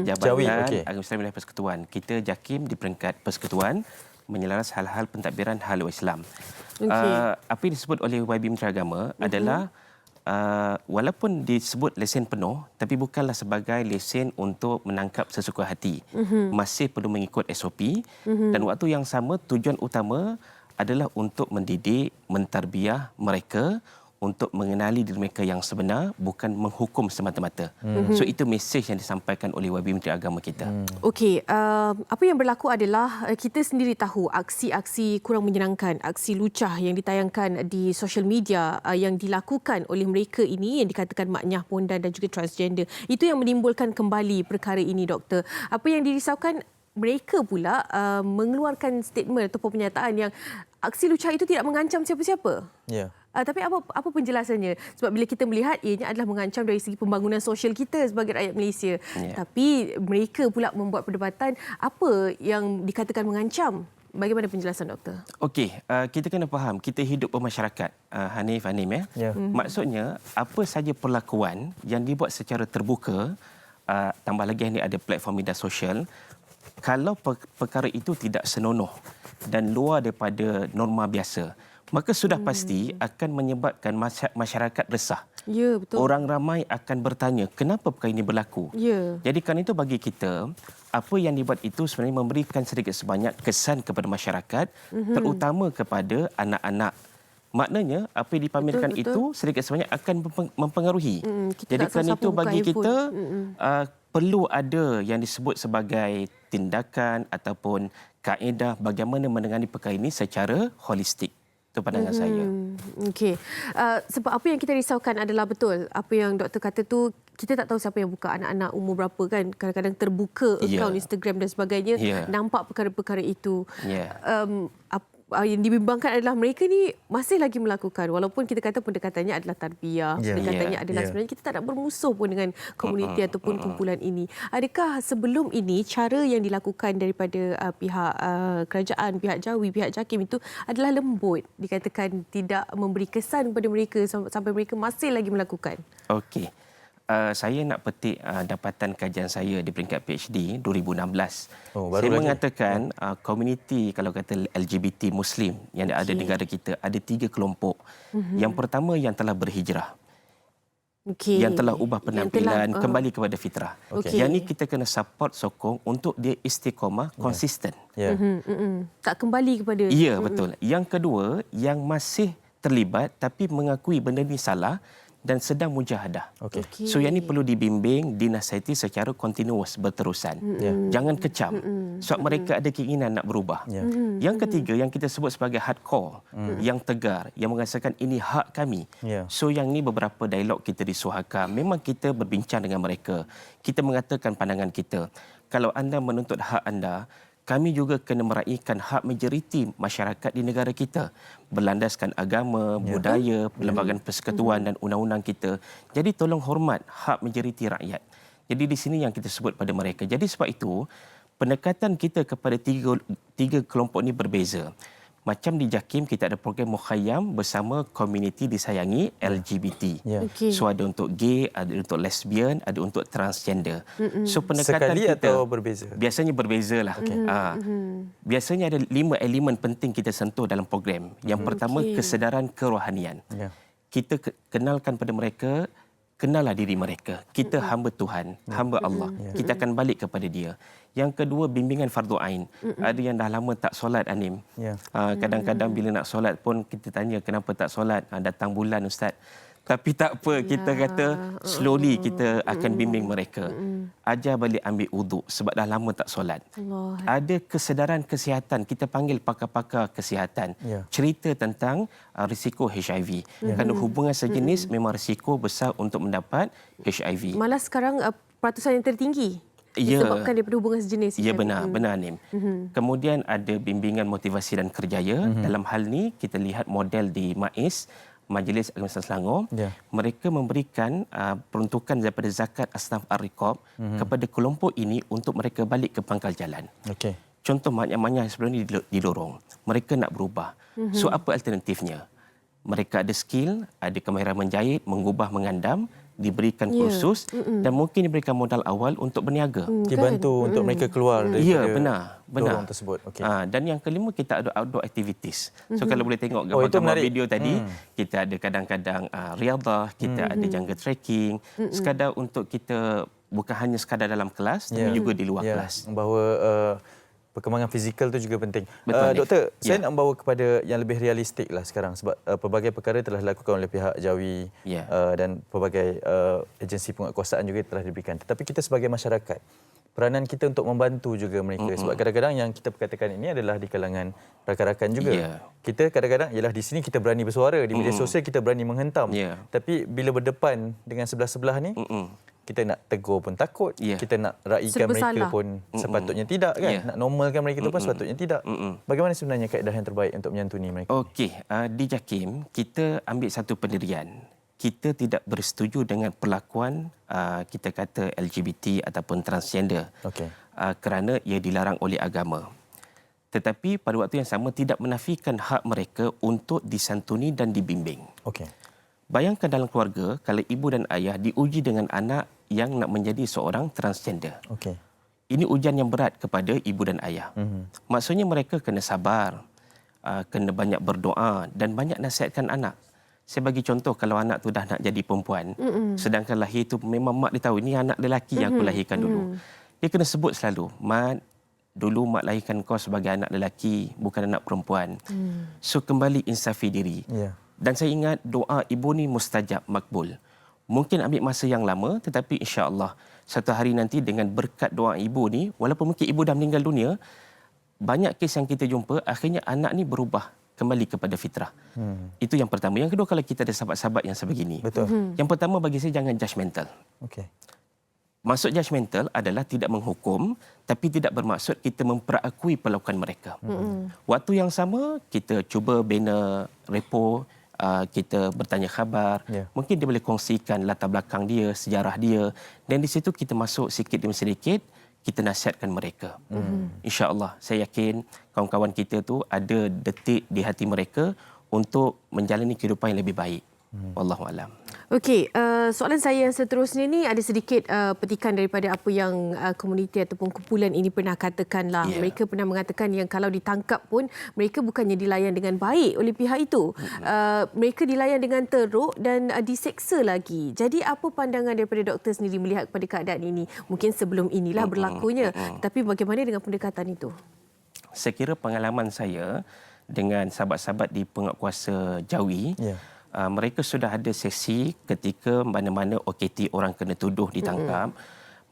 Jabatan JAWI, okey. Agama Islam Wilayah Persekutuan. Kita JAKIM di peringkat persekutuan menyelaras hal-hal pentadbiran haluan Islam. Apa yang disebut oleh YB Menteri Agama adalah walaupun disebut lesen penuh, tapi bukanlah sebagai lesen untuk menangkap sesuka hati. Masih perlu mengikut SOP dan waktu yang sama tujuan utama adalah untuk mendidik, mentarbiah mereka untuk mengenali diri mereka yang sebenar, bukan menghukum semata-mata. So itu mesej yang disampaikan oleh YB Menteri Agama kita. Okey, apa yang berlaku adalah kita sendiri tahu aksi-aksi kurang menyenangkan, aksi lucah yang ditayangkan di social media yang dilakukan oleh mereka ini yang dikatakan maknyah, pondan dan juga transgender. Itu yang menimbulkan kembali perkara ini, Doktor. Apa yang dirisaukan, mereka pula mengeluarkan statement atau pernyataan yang aksi lucah itu tidak mengancam siapa-siapa. Ya. Tapi apa penjelasannya? Sebab bila kita melihat ianya adalah mengancam dari segi pembangunan sosial kita sebagai rakyat Malaysia. Tapi mereka pula membuat perdebatan apa yang dikatakan mengancam. Bagaimana penjelasan Doktor? Okey, kita kena faham, kita hidup bermasyarakat, Hanif ya. Maksudnya, apa saja perlakuan yang dibuat secara terbuka, tambah lagi ini ada platform media sosial, kalau perkara itu tidak senonoh dan luar daripada norma biasa, maka sudah pasti akan menyebabkan masyarakat resah. Ya, betul. Orang ramai akan bertanya, kenapa perkara ini berlaku? Ya. Jadi kerana itu bagi kita, apa yang dibuat itu sebenarnya memberikan sedikit sebanyak kesan kepada masyarakat, terutama kepada anak-anak. Maknanya, apa yang dipamerkan itu sedikit sebanyak akan mempengaruhi. Jadi kerana itu bagi kita, perlu ada yang disebut sebagai tindakan ataupun kaedah bagaimana menangani perkara ini secara holistik. Itu pandangan saya. Okey. Sebab apa yang kita risaukan adalah betul. Apa yang doktor kata tu, kita tak tahu siapa yang buka, anak-anak umur berapa kan. Kadang-kadang terbuka akaun Instagram dan sebagainya. Nampak perkara-perkara itu. Yang dibimbangkan adalah mereka ni masih lagi melakukan. Walaupun kita kata pendekatannya adalah tarbiyah. Pendekatannya adalah sebenarnya kita tak nak bermusuh pun dengan komuniti ataupun kumpulan ini. Adakah sebelum ini cara yang dilakukan daripada pihak kerajaan, pihak JAWI, pihak JAKIM itu adalah lembut? Dikatakan tidak memberi kesan kepada mereka sampai mereka masih lagi melakukan. Okey. Saya nak petik dapatan kajian saya di peringkat PhD 2016. Saya mengatakan komuniti kalau kata LGBT Muslim yang ada di negara kita ada 3 kelompok. Yang pertama yang telah berhijrah. Yang telah ubah penampilan kembali kepada fitrah. Yang ni kita kena support, sokong untuk dia istiqamah, konsisten. Tak kembali kepada... Ya, betul. Yang kedua, yang masih terlibat tapi mengakui benda ni salah dan sedang mujahadah. So yang ini perlu dibimbing, dinasihati secara kontinuus, berterusan. Jangan kecam. Sebab mereka ada keinginan nak berubah. Yang ketiga, yang kita sebut sebagai hardcore, yang tegar, yang merasakan ini hak kami. So yang ini beberapa dialog kita di Suhaka, memang kita berbincang dengan mereka. Kita mengatakan pandangan kita. Kalau anda menuntut hak anda, kami juga kena meraihkan hak majoriti masyarakat di negara kita. Berlandaskan agama, budaya, perlembagaan persekutuan dan undang-undang kita. Jadi tolong hormat hak majoriti rakyat. Jadi di sini yang kita sebut pada mereka. Jadi sebab itu, pendekatan kita kepada tiga kelompok ini berbeza. Macam di JAKIM, kita ada program Mukhayyam bersama komuniti disayangi LGBT. So ada untuk gay, ada untuk lesbian, ada untuk transgender. So pendekatan sekali kita atau berbeza? biasanya berbezalah. Biasanya ada 5 elemen penting kita sentuh dalam program. Yang pertama, kesedaran kerohanian. Kita kenalkan pada mereka, kenallah diri mereka. Kita hamba Tuhan, hamba Allah. Kita akan balik kepada Dia. Yang kedua, bimbingan fardu ain. Ada yang dah lama tak solat, Anim. Kadang-kadang bila nak solat pun kita tanya kenapa tak solat. Datang bulan, Ustaz. Tapi tak apa, kita kata slowly kita akan bimbing mereka. Ajar balik ambil uduk sebab dah lama tak solat. Ada kesedaran kesihatan, kita panggil pakar-pakar kesihatan. Cerita tentang risiko HIV. Kerana hubungan sejenis memang risiko besar untuk mendapat HIV. Malah sekarang peratusan yang tertinggi disebabkan daripada hubungan sejenis. Ya, benar Nim. Kemudian ada bimbingan motivasi dan kerjaya. Dalam hal ni kita lihat model di MAIS, Majlis Agama Islam Selangor. Mereka memberikan peruntukan daripada zakat asnaf ar-riqab kepada kelompok ini untuk mereka balik ke pangkal jalan. Contoh banyak-banyak sebelum ini didorong. Mereka nak berubah. So apa alternatifnya? Mereka ada skill, ada kemahiran menjahit, mengubah, mengandam, diberikan kursus dan mungkin diberikan modal awal untuk berniaga. Dibantu untuk mereka keluar daripada benar tersebut. Dan yang kelima, kita ada outdoor activities. So kalau boleh tengok gambar-gambar video tadi, kita ada kadang-kadang riadah, kita ada jungle trekking, sekadar untuk kita bukan hanya sekadar dalam kelas tapi juga di luar kelas. Bahawa perkembangan fizikal itu juga penting. Betul, Doktor, saya nak membawa kepada yang lebih realistik lah sekarang sebab pelbagai perkara telah dilakukan oleh pihak Jawi dan pelbagai agensi penguatkuasaan juga telah diberikan. Tetapi kita sebagai masyarakat, peranan kita untuk membantu juga mereka sebab kadang-kadang yang kita perkatakan ini adalah di kalangan rakan-rakan juga. Kita kadang-kadang ialah di sini kita berani bersuara, di media sosial kita berani menghentam. Tapi bila berdepan dengan sebelah-sebelah ni, kita nak tegur pun takut, kita nak raikan mereka pun sepatutnya tidak kan, nak normalkan mereka itu pun sepatutnya tidak. Bagaimana sebenarnya kaedah yang terbaik untuk menyantuni mereka? Okey, di JAKIM kita ambil satu pendirian. Kita tidak bersetuju dengan perlakuan kita kata LGBT ataupun transgender kerana ia dilarang oleh agama. Tetapi pada waktu yang sama tidak menafikan hak mereka untuk disantuni dan dibimbing. Bayangkan dalam keluarga kalau ibu dan ayah diuji dengan anak yang nak menjadi seorang transgender. Ini ujian yang berat kepada ibu dan ayah. Maksudnya mereka kena sabar, kena banyak berdoa dan banyak nasihatkan anak. Saya bagi contoh, kalau anak tu dah nak jadi perempuan, sedangkan lahir tu memang mak dia tahu ini anak lelaki yang aku lahirkan dulu. Dia kena sebut selalu, "Mat, dulu mak lahirkan kau sebagai anak lelaki, bukan anak perempuan." So kembali insafi diri. Dan saya ingat doa ibu ni mustajab, makbul. Mungkin ambil masa yang lama, tetapi insya-Allah satu hari nanti dengan berkat doa ibu ni, walaupun mungkin ibu dah meninggal dunia, banyak kes yang kita jumpa akhirnya anak ni berubah kembali kepada fitrah. Itu yang pertama. Yang kedua, kalau kita ada sahabat-sahabat yang sebegini. Yang pertama bagi saya, jangan judgemental. Maksud judgemental adalah tidak menghukum, tapi tidak bermaksud kita memperakui perlakuan mereka. Waktu yang sama, kita cuba bina repo, kita bertanya khabar, mungkin dia boleh kongsikan latar belakang dia, sejarah dia, dan di situ kita masuk sikit demi sedikit, kita nasihatkan mereka. InsyaAllah, saya yakin kawan-kawan kita tu ada detik di hati mereka untuk menjalani kehidupan yang lebih baik. Wallahualam. Okey, soalan saya yang seterusnya ni ada sedikit petikan daripada apa yang komuniti ataupun kumpulan ini pernah katakanlah. Mereka pernah mengatakan yang kalau ditangkap pun mereka bukannya dilayan dengan baik oleh pihak itu. Mereka dilayan dengan teruk dan diseksa lagi. Jadi apa pandangan daripada doktor sendiri melihat kepada keadaan ini? Mungkin sebelum inilah berlakunya, tapi bagaimana dengan pendekatan itu? Saya kira pengalaman saya dengan sahabat-sahabat di penguatkuasa Jawi, mereka sudah ada sesi ketika mana-mana OKT orang kena tuduh ditangkap.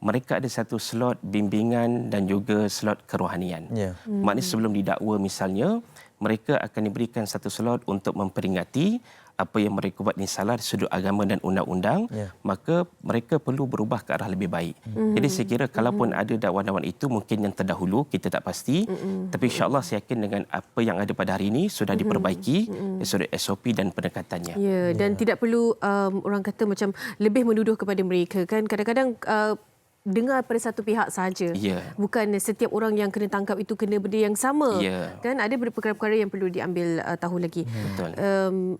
Mereka ada satu slot bimbingan dan juga slot kerohanian. Maknanya sebelum didakwa misalnya, mereka akan diberikan satu slot untuk memperingati apa yang mereka buat ini salah dari sudut agama dan undang-undang, maka mereka perlu berubah ke arah lebih baik. Jadi saya kira kalaupun ada dakwan-dakwan itu mungkin yang terdahulu, kita tak pasti. Tapi insya-Allah saya yakin dengan apa yang ada pada hari ini sudah diperbaiki dari sudut SOP dan pendekatannya. Dan tidak perlu orang kata macam lebih menuduh kepada mereka kan. Kadang-kadang dengar pada satu pihak saja. Bukan setiap orang yang kena tangkap itu kena benda yang sama. Kan ada perkara-perkara yang perlu diambil tahu lagi. Betul.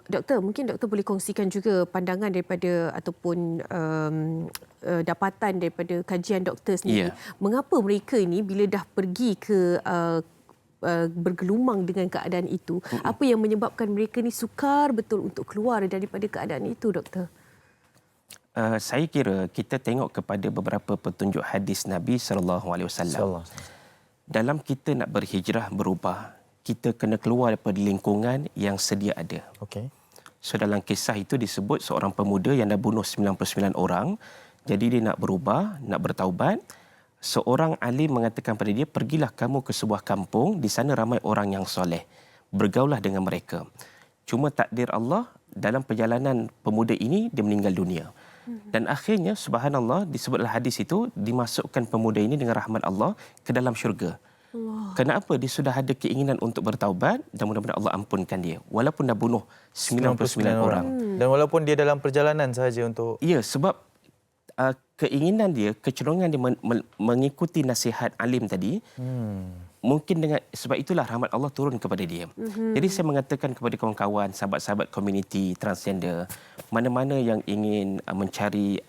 Doktor, mungkin doktor boleh kongsikan juga pandangan daripada ataupun dapatan daripada kajian doktor sendiri. Mengapa mereka ini bila dah pergi ke bergelumang dengan keadaan itu, apa yang menyebabkan mereka ni sukar betul untuk keluar daripada keadaan itu, doktor? Saya kira kita tengok kepada beberapa petunjuk hadis Nabi SAW. Dalam kita nak berhijrah, berubah, kita kena keluar daripada lingkungan yang sedia ada. So dalam kisah itu disebut seorang pemuda yang dah bunuh 99 orang. Jadi dia nak berubah, nak bertaubat. Seorang alim mengatakan pada dia, pergilah kamu ke sebuah kampung, di sana ramai orang yang soleh. Bergaulah dengan mereka. Cuma takdir Allah, dalam perjalanan pemuda ini, dia meninggal dunia. Dan akhirnya, subhanallah, disebutlah hadis itu, dimasukkan pemuda ini dengan rahmat Allah ke dalam syurga. Kenapa? Dia sudah ada keinginan untuk bertaubat dan mudah-mudahan Allah ampunkan dia. Walaupun dah bunuh 99 orang. Dan walaupun dia dalam perjalanan sahaja untuk... Ya, sebab keinginan dia, kecenderungan dia mengikuti nasihat alim tadi, mungkin dengan sebab itulah rahmat Allah turun kepada dia. Jadi saya mengatakan kepada kawan-kawan, sahabat-sahabat komuniti transgender, mana-mana yang ingin mencari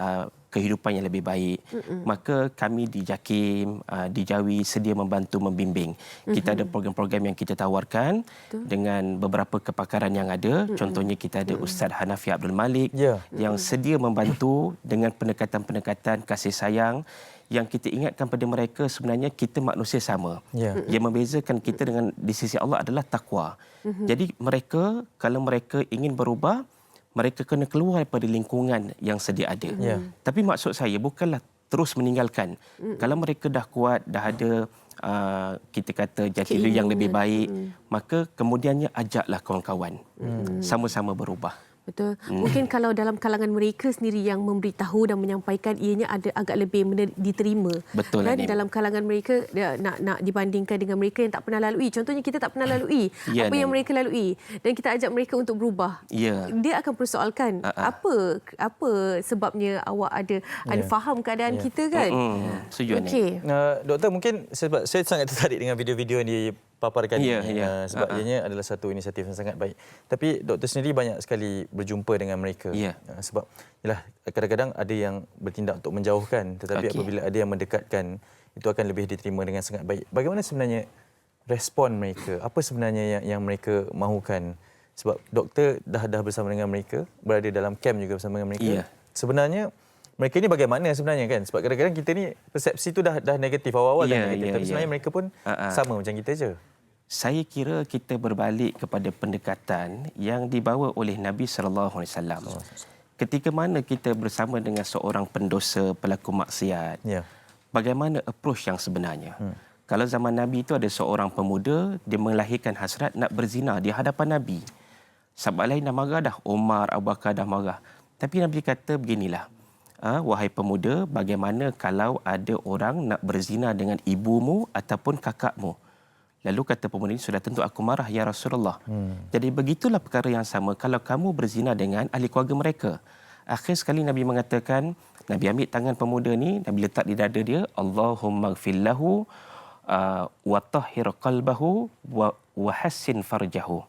kehidupan yang lebih baik, maka kami di JAKIM, di Jawi sedia membantu membimbing. Kita ada program-program yang kita tawarkan dengan beberapa kepakaran yang ada. Contohnya kita ada Ustaz Hanafi Abdul Malik yang sedia membantu dengan pendekatan-pendekatan kasih sayang, yang kita ingatkan pada mereka sebenarnya kita manusia sama. Yang membezakan kita dengan di sisi Allah adalah takwa. Jadi mereka, kalau mereka ingin berubah, mereka kena keluar daripada lingkungan yang sedia ada. Tapi maksud saya bukanlah terus meninggalkan. Kalau mereka dah kuat, dah ada kita kata jati diri yang lebih baik, maka kemudiannya ajaklah kawan-kawan sama-sama berubah. Betul. Mungkin kalau dalam kalangan mereka sendiri yang memberitahu dan menyampaikan, ianya ada agak lebih diterima. Betul. Dan dalam kalangan mereka nak dibandingkan dengan mereka yang tak pernah lalui. Contohnya kita tak pernah lalui apa yang mereka lalui dan kita ajak mereka untuk berubah. Dia akan persoalkan apa sebabnya awak ada faham keadaan kita kan. Setuju. Doktor, mungkin sebab saya sangat tertarik dengan video-video yang dipaparkan ini sebab ianya adalah satu inisiatif yang sangat baik. Tapi doktor sendiri banyak sekali berjumpa dengan mereka. Sebab yalah, kadang-kadang ada yang bertindak untuk menjauhkan, tetapi apabila ada yang mendekatkan, itu akan lebih diterima dengan sangat baik. Bagaimana sebenarnya respon mereka? Apa sebenarnya yang mereka mahukan? Sebab doktor dah bersama dengan mereka, berada dalam camp juga bersama dengan mereka. Sebenarnya mereka ini bagaimana sebenarnya kan? Sebab kadang-kadang kita ni persepsi tu dah negatif awal-awal dah negatif. Tapi sebenarnya mereka pun sama macam kita je. Saya kira kita berbalik kepada pendekatan yang dibawa oleh Nabi SAW. Ketika mana kita bersama dengan seorang pendosa, pelaku maksiat, bagaimana approach yang sebenarnya? Kalau zaman Nabi itu ada seorang pemuda, dia melahirkan hasrat nak berzina di hadapan Nabi. Sahabat lain dah marah dah, Umar, Abu Bakar dah marah. Tapi Nabi kata beginilah, wahai pemuda, bagaimana kalau ada orang nak berzina dengan ibumu ataupun kakakmu? Lalu kata pemuda ini, sudah tentu aku marah ya Rasulullah. Jadi begitulah perkara yang sama kalau kamu berzina dengan ahli keluarga mereka. Akhir sekali Nabi mengatakan, Nabi ambil tangan pemuda ni, Nabi letak di dada dia, Allahumma ghfirlahu wa tahhir qalbahu wa hassin farjahu.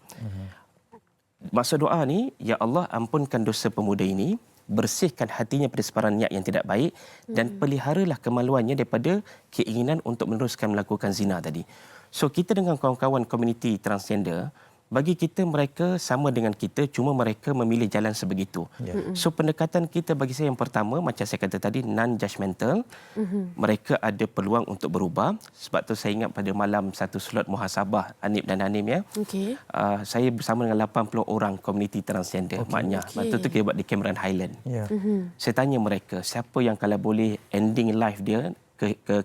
Maksud doa ni, ya Allah ampunkan dosa pemuda ini, bersihkan hatinya pada sebarang niat yang tidak baik dan peliharalah kemaluannya daripada keinginan untuk meneruskan melakukan zina tadi. So kita dengan kawan-kawan komuniti transgender, bagi kita mereka sama dengan kita, cuma mereka memilih jalan sebegitu. So pendekatan kita bagi saya yang pertama, macam saya kata tadi, non-judgmental. Mereka ada peluang untuk berubah. Sebab tu saya ingat pada malam satu slot muhasabah Anip dan Anim saya bersama dengan 80 orang komuniti transgender maknya. Waktu tu kita buat di Cameron Highland. Saya tanya mereka, siapa yang kalau boleh ending life dia,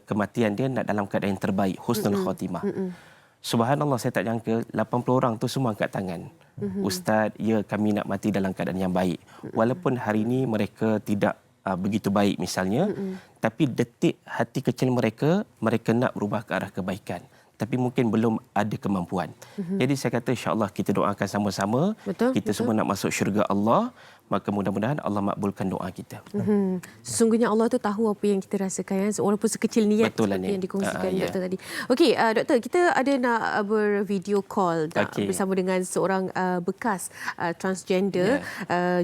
kematian dia nak dalam keadaan yang terbaik, husnul khatimah. Subhanallah, saya tak jangka 80 orang tu semua angkat tangan. Ustaz, ya kami nak mati dalam keadaan yang baik. Walaupun hari ini mereka tidak begitu baik misalnya, tapi detik hati kecil mereka nak berubah ke arah kebaikan. Tapi mungkin belum ada kemampuan. Jadi saya kata insya-Allah kita doakan sama-sama. Kita semua nak masuk syurga Allah. maka mudah-mudahan Allah makbulkan doa kita. Sesungguhnya Allah tu tahu apa yang kita rasakan, walaupun sekecil niat Betul lah, seperti yang Nik. dikongsikan Ya. doktor tadi. Okey, doktor, kita ada nak bervideo call Okey. bersama dengan seorang bekas transgender,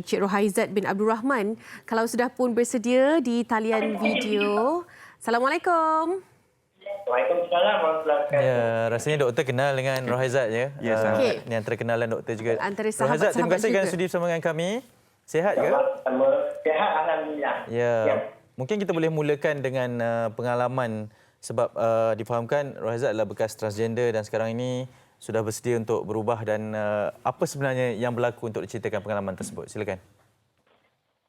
Cik Rohaizat bin Abdul Rahman. Kalau sudah pun bersedia di talian video. Assalamualaikum. Waalaikumsalam warahmatullahi wabarakatuh. Ya, rasanya doktor kenal dengan Rohaizat ya. Ya, sangat. Okey. Ini antara kenalan doktor juga. Antara Rohaizat, terima sahabat-sahabat kasih kerana juga. sudi bersama dengan kami. Sihat ke? Sama-sama. Sihat, alhamdulillah. Ya. Mungkin kita boleh mulakan dengan pengalaman sebab difahamkan Rohaizat adalah bekas transgender dan sekarang ini sudah bersedia untuk berubah dan apa sebenarnya yang berlaku untuk diceritakan pengalaman tersebut. Silakan.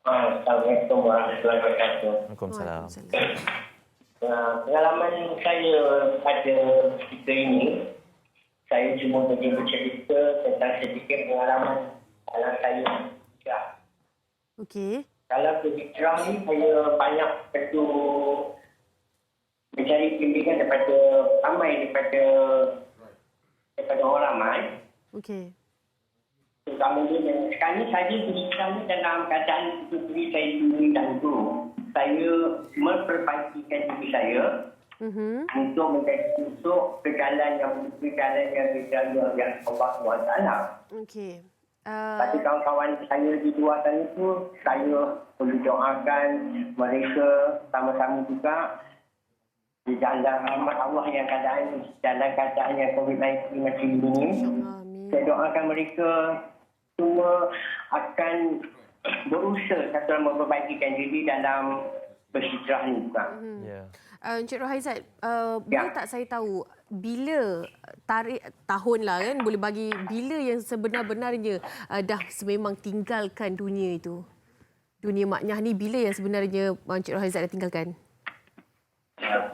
Assalamualaikum warahmatullahi wabarakatuh. Waalaikumsalam. Pengalaman saya pada cerita ini, saya cuma boleh bercerita tentang sedikit pengalaman dalam saya berhijrah. Okey. Kalau berhijrah ni, saya banyak perlu mencari bimbingan daripada orang ramai. Okey. Terutamanya dan sekarang ni saya berhijrah ni dalam keadaan diri saya sendiri dahulu. Saya memperbaikikan diri saya untuk ke jalan yang Allah SWT. Okey. Pada kawan-kawan saya di luar sana tu, saya perlu doakan mereka sama-sama juga di dalam rahmat Allah yang dalam keadaan yang COVID-19 macam ini. Saya doakan mereka semua akan berusaha satu memperbaikikan diri dalam berhijrah ni juga. Ya. Encik Rohaizat, boleh tak saya tahu bila tarikh tahun lah kan, boleh bagi bila yang sebenar-benarnya dah memang tinggalkan dunia itu? Dunia maknyah ni bila yang sebenarnya Encik Rohaizat dah tinggalkan? Ya,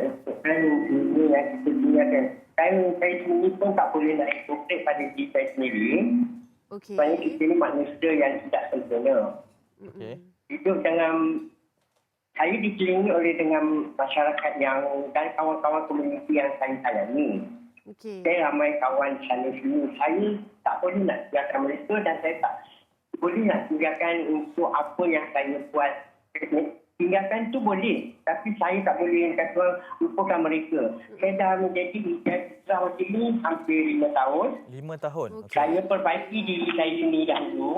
itu kan dunia yang kita tinggalkan. Saya sendiri pun tak boleh nak ikut pada diri saya sendiri. Okey. Sebab kita ni manusia yang tidak sempurna. Okey. Hidup dengan saya dikelilingi oleh dengan masyarakat yang dan kawan-kawan komuniti yang saya sayangi. Okey. Saya ramai kawan sana sini. Saya tak boleh nak tinggalkan mereka dan saya tak boleh nak tinggalkan untuk apa yang saya buat. Tinggalkan tu boleh, tapi saya tak boleh kata lupakan mereka. Saya dah menjadi hijrah macam ni hampir 5 tahun. 5 tahun. Okey. Saya perbaiki diri saya sendiri dahulu.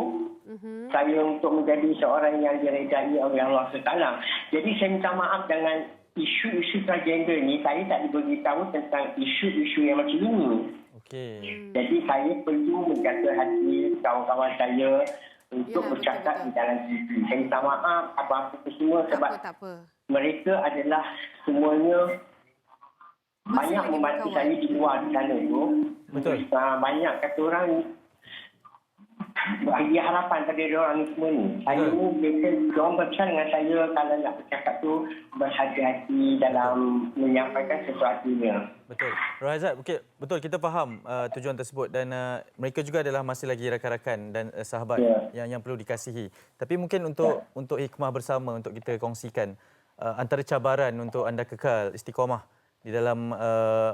Saya untuk menjadi seorang yang diredai oleh Allah SWT. Jadi saya minta maaf dengan isu-isu transgender ni. Saya tak diberitahu tentang isu-isu yang macam ini. Okey. Jadi saya perlu menjaga hati kawan-kawan saya untuk bercakap di dalam TV. Saya minta maaf apa-apa semua sebab Tak apa. mereka adalah semuanya banyak lagi membantu berkawan. saya di luar di sana tu. Betul. Banyak kata orang bagi harapan pada orang semua ni. Saya ni biasa diorang berpesan dengan saya kalau nak bercakap tu berhati-hati dalam menyampaikan sesuatunya. Betul. Rohaizat, betul kita faham tujuan tersebut dan mereka juga adalah masih lagi rakan-rakan dan sahabat yang perlu dikasihi. Tapi mungkin untuk hikmah bersama untuk kita kongsikan antara cabaran untuk anda kekal istiqamah di dalam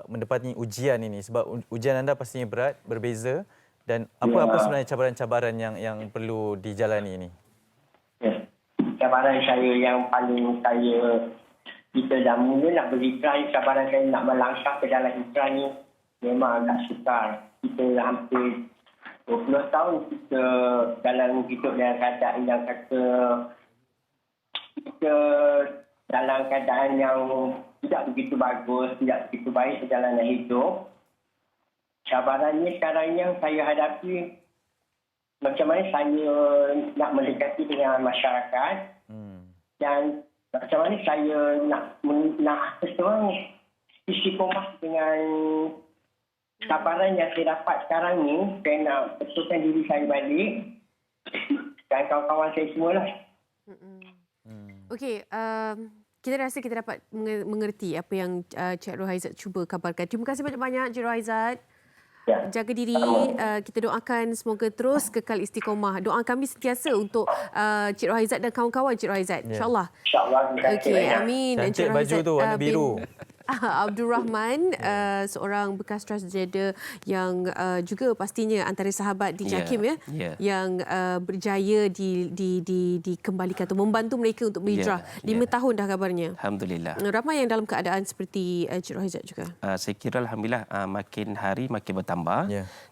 mendapati ujian ini sebab ujian anda pastinya berat, berbeza dan apa sebenarnya cabaran-cabaran yang perlu dijalani ini? Ya. Cabaran saya yang paling kita dah mula nak berhijrah ni, cabaran saya nak melangkah ke dalam hijrah ni memang agak sukar. Kita hampir 20 tahun kita dalam hidup dalam keadaan yang kata kita dalam keadaan yang tidak begitu bagus, tidak begitu baik perjalanan hidup. Cabarannya sekarang yang saya hadapi macam mana saya nak mendekati dengan masyarakat dan macam mana saya nak seorang istiqomah dengan cabaran yang saya dapat sekarang ni. Saya nak betulkan diri saya balik dan kawan-kawan saya semualah. Okey, kita rasa kita dapat mengerti apa yang Cik Rohaizat cuba kabarkan. Terima kasih banyak-banyak Cik Rohaizat. Ya. Jaga diri, kita doakan semoga terus kekal istiqomah. Doa kami sentiasa untuk Cik Rohaizat dan kawan-kawan Cik Rohaizat. InsyaAllah. InsyaAllah. Okey, amin. Dan Cantik Cik baju Rohaizat, tu warna biru. Abdul Rahman, seorang bekas transgender yang juga pastinya antara sahabat di JAKIM yang berjaya dikembalikan atau membantu mereka untuk berhijrah. 5 tahun dah kabarnya. Alhamdulillah. Ramai yang dalam keadaan seperti Cik Rohaizat juga. Saya kira alhamdulillah makin hari makin bertambah.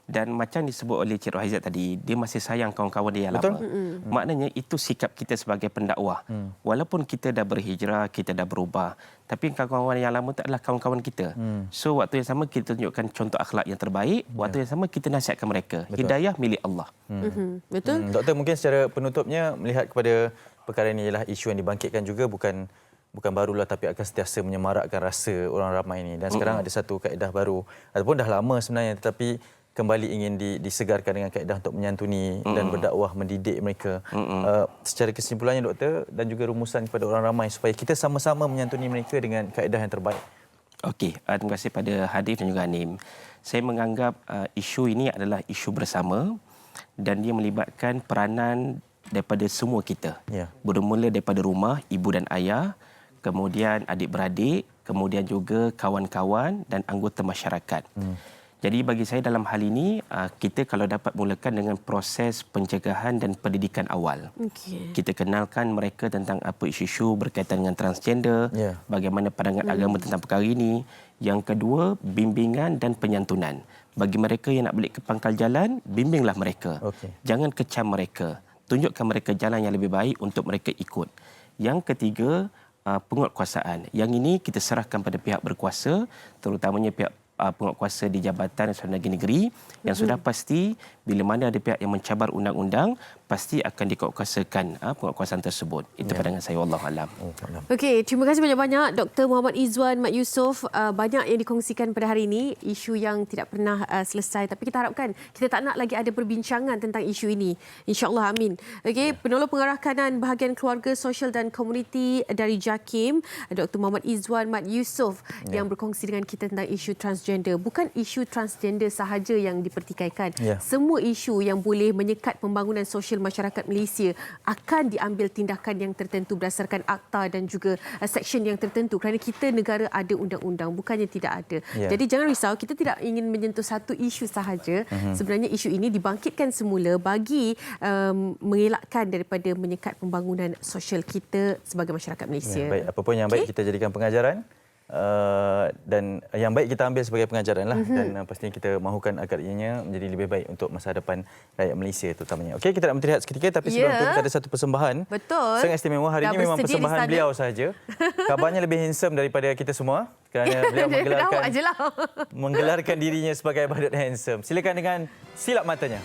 Dan macam disebut oleh Cik Rohaizat tadi, dia masih sayang kawan-kawan dia yang lama. Maknanya itu sikap kita sebagai pendakwah. Walaupun kita dah berhijrah, kita dah berubah, tapi kawan-kawan yang lama tak adalah kawan-kawan kita. So waktu yang sama kita tunjukkan contoh akhlak yang terbaik, waktu yang sama kita nasihatkan mereka. Hidayah milik Allah. Betul? Doktor, mungkin secara penutupnya melihat kepada perkara ini ialah isu yang dibangkitkan juga bukan barulah, tapi akan sentiasa menyemarakkan rasa orang ramai ini. Dan sekarang ada satu kaedah baru ataupun dah lama sebenarnya, tetapi kembali ingin disegarkan dengan kaedah untuk menyantuni dan berdakwah, mendidik mereka. Secara kesimpulannya doktor, dan juga rumusan kepada orang ramai supaya kita sama-sama menyantuni mereka dengan kaedah yang terbaik. Okey, terima kasih pada Hadif dan juga Anim. Saya menganggap isu ini adalah isu bersama dan dia melibatkan peranan daripada semua kita. Bermula daripada rumah, ibu dan ayah, kemudian adik-beradik, kemudian juga kawan-kawan dan anggota masyarakat. Jadi bagi saya dalam hal ini, kita kalau dapat mulakan dengan proses pencegahan dan pendidikan awal. Kita kenalkan mereka tentang apa isu-isu berkaitan dengan transgender, bagaimana pandangan agama tentang perkara ini. Yang kedua, bimbingan dan penyantunan. Bagi mereka yang nak balik ke pangkal jalan, bimbinglah mereka. Jangan kecam mereka. Tunjukkan mereka jalan yang lebih baik untuk mereka ikut. Yang ketiga, penguatkuasaan. Yang ini kita serahkan pada pihak berkuasa, terutamanya pihak penguatkuasa di Jabatan Suruhan Negeri yang sudah pasti bila mana ada pihak yang mencabar undang-undang pasti akan dikuatkuasakan penguatkuasaan tersebut. Itu pandangan saya, wallahu alam. Okey, terima kasih banyak-banyak Dr. Muhammad Izwan Mat Yusof. Banyak yang dikongsikan pada hari ini, isu yang tidak pernah selesai, tapi kita harapkan kita tak nak lagi ada perbincangan tentang isu ini. InsyaAllah, amin. Okey, Penolong Pengarah Kanan Bahagian Keluarga Sosial dan Komuniti dari JAKIM, Dr. Muhammad Izwan Mat Yusof yang berkongsi dengan kita tentang isu transgender. Bukan isu transgender sahaja yang dipertikaikan. Semua isu yang boleh menyekat pembangunan sosial masyarakat Malaysia akan diambil tindakan yang tertentu berdasarkan akta dan juga seksyen yang tertentu, kerana kita negara ada undang-undang, bukannya tidak ada. Jadi jangan risau, kita tidak ingin menyentuh satu isu sahaja. Sebenarnya isu ini dibangkitkan semula bagi mengelakkan daripada menyekat pembangunan sosial kita sebagai masyarakat Malaysia. Baik, apa pun yang baik kita jadikan pengajaran. Dan yang baik kita ambil sebagai pengajaran lah, dan pastinya kita mahukan agar ianya menjadi lebih baik untuk masa depan rakyat Malaysia terutamanya. Okey, kita nak berhenti seketika, tapi sebelum itu kita ada satu persembahan. Betul. Sangat istimewa hari ini, memang persembahan beliau sahaja. Kabarnya lebih handsome daripada kita semua kerana beliau menggelarkan dirinya sebagai badut handsome. Silakan dengan silap matanya.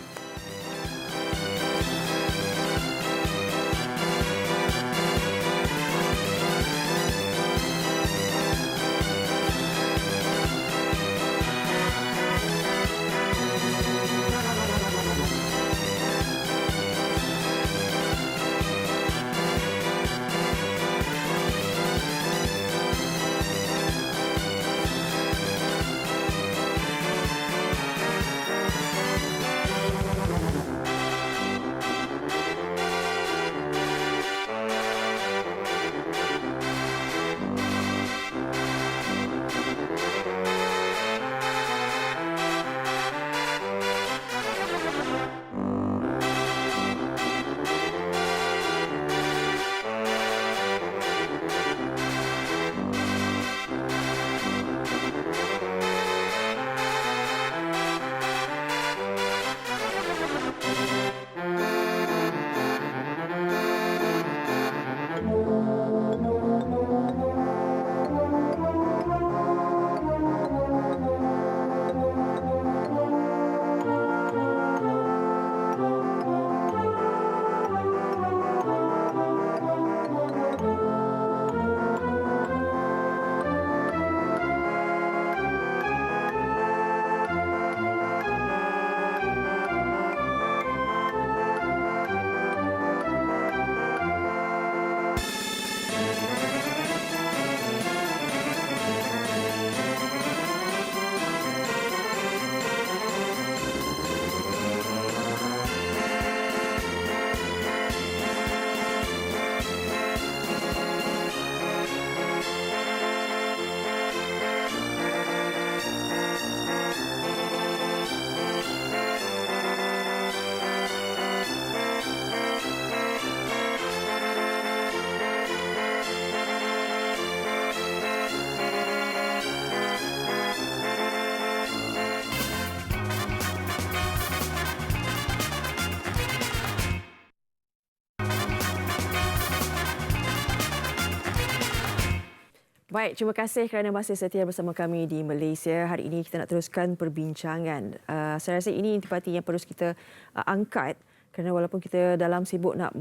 Baik, terima kasih kerana masih setia bersama kami di Malaysia. Hari ini kita nak teruskan perbincangan. Saya rasa ini intipati yang perlu kita angkat kerana walaupun kita dalam sibuk nak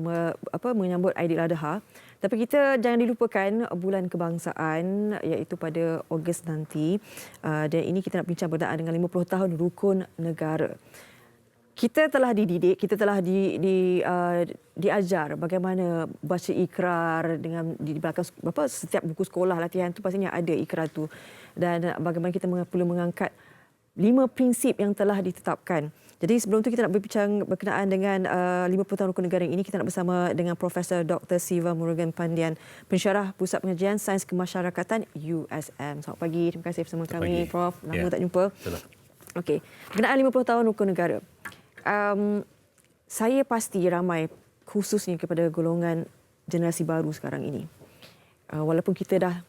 menyambut Aidiladha, tapi kita jangan dilupakan bulan kebangsaan iaitu pada Ogos nanti. Dan ini kita nak bincang berkenaan dengan 50 tahun rukun negara. Kita telah dididik, kita telah diajar bagaimana baca ikrar dengan di belakang setiap buku sekolah latihan tu pastinya ada ikrar tu, dan bagaimana kita perlu mengangkat 5 prinsip yang telah ditetapkan. Jadi sebelum tu kita nak berbincang berkenaan dengan 50 tahun rukun negara ini. Kita nak bersama dengan Profesor Dr. Siva Murugan Pandian, pensyarah Pusat Pengajian Sains Kemasyarakatan USM. Selamat pagi, terima kasih bersama kami Prof. Lama tak jumpa. Okey, berkenaan 50 tahun rukun negara. Saya pasti ramai khususnya kepada golongan generasi baru sekarang ini. Walaupun kita dah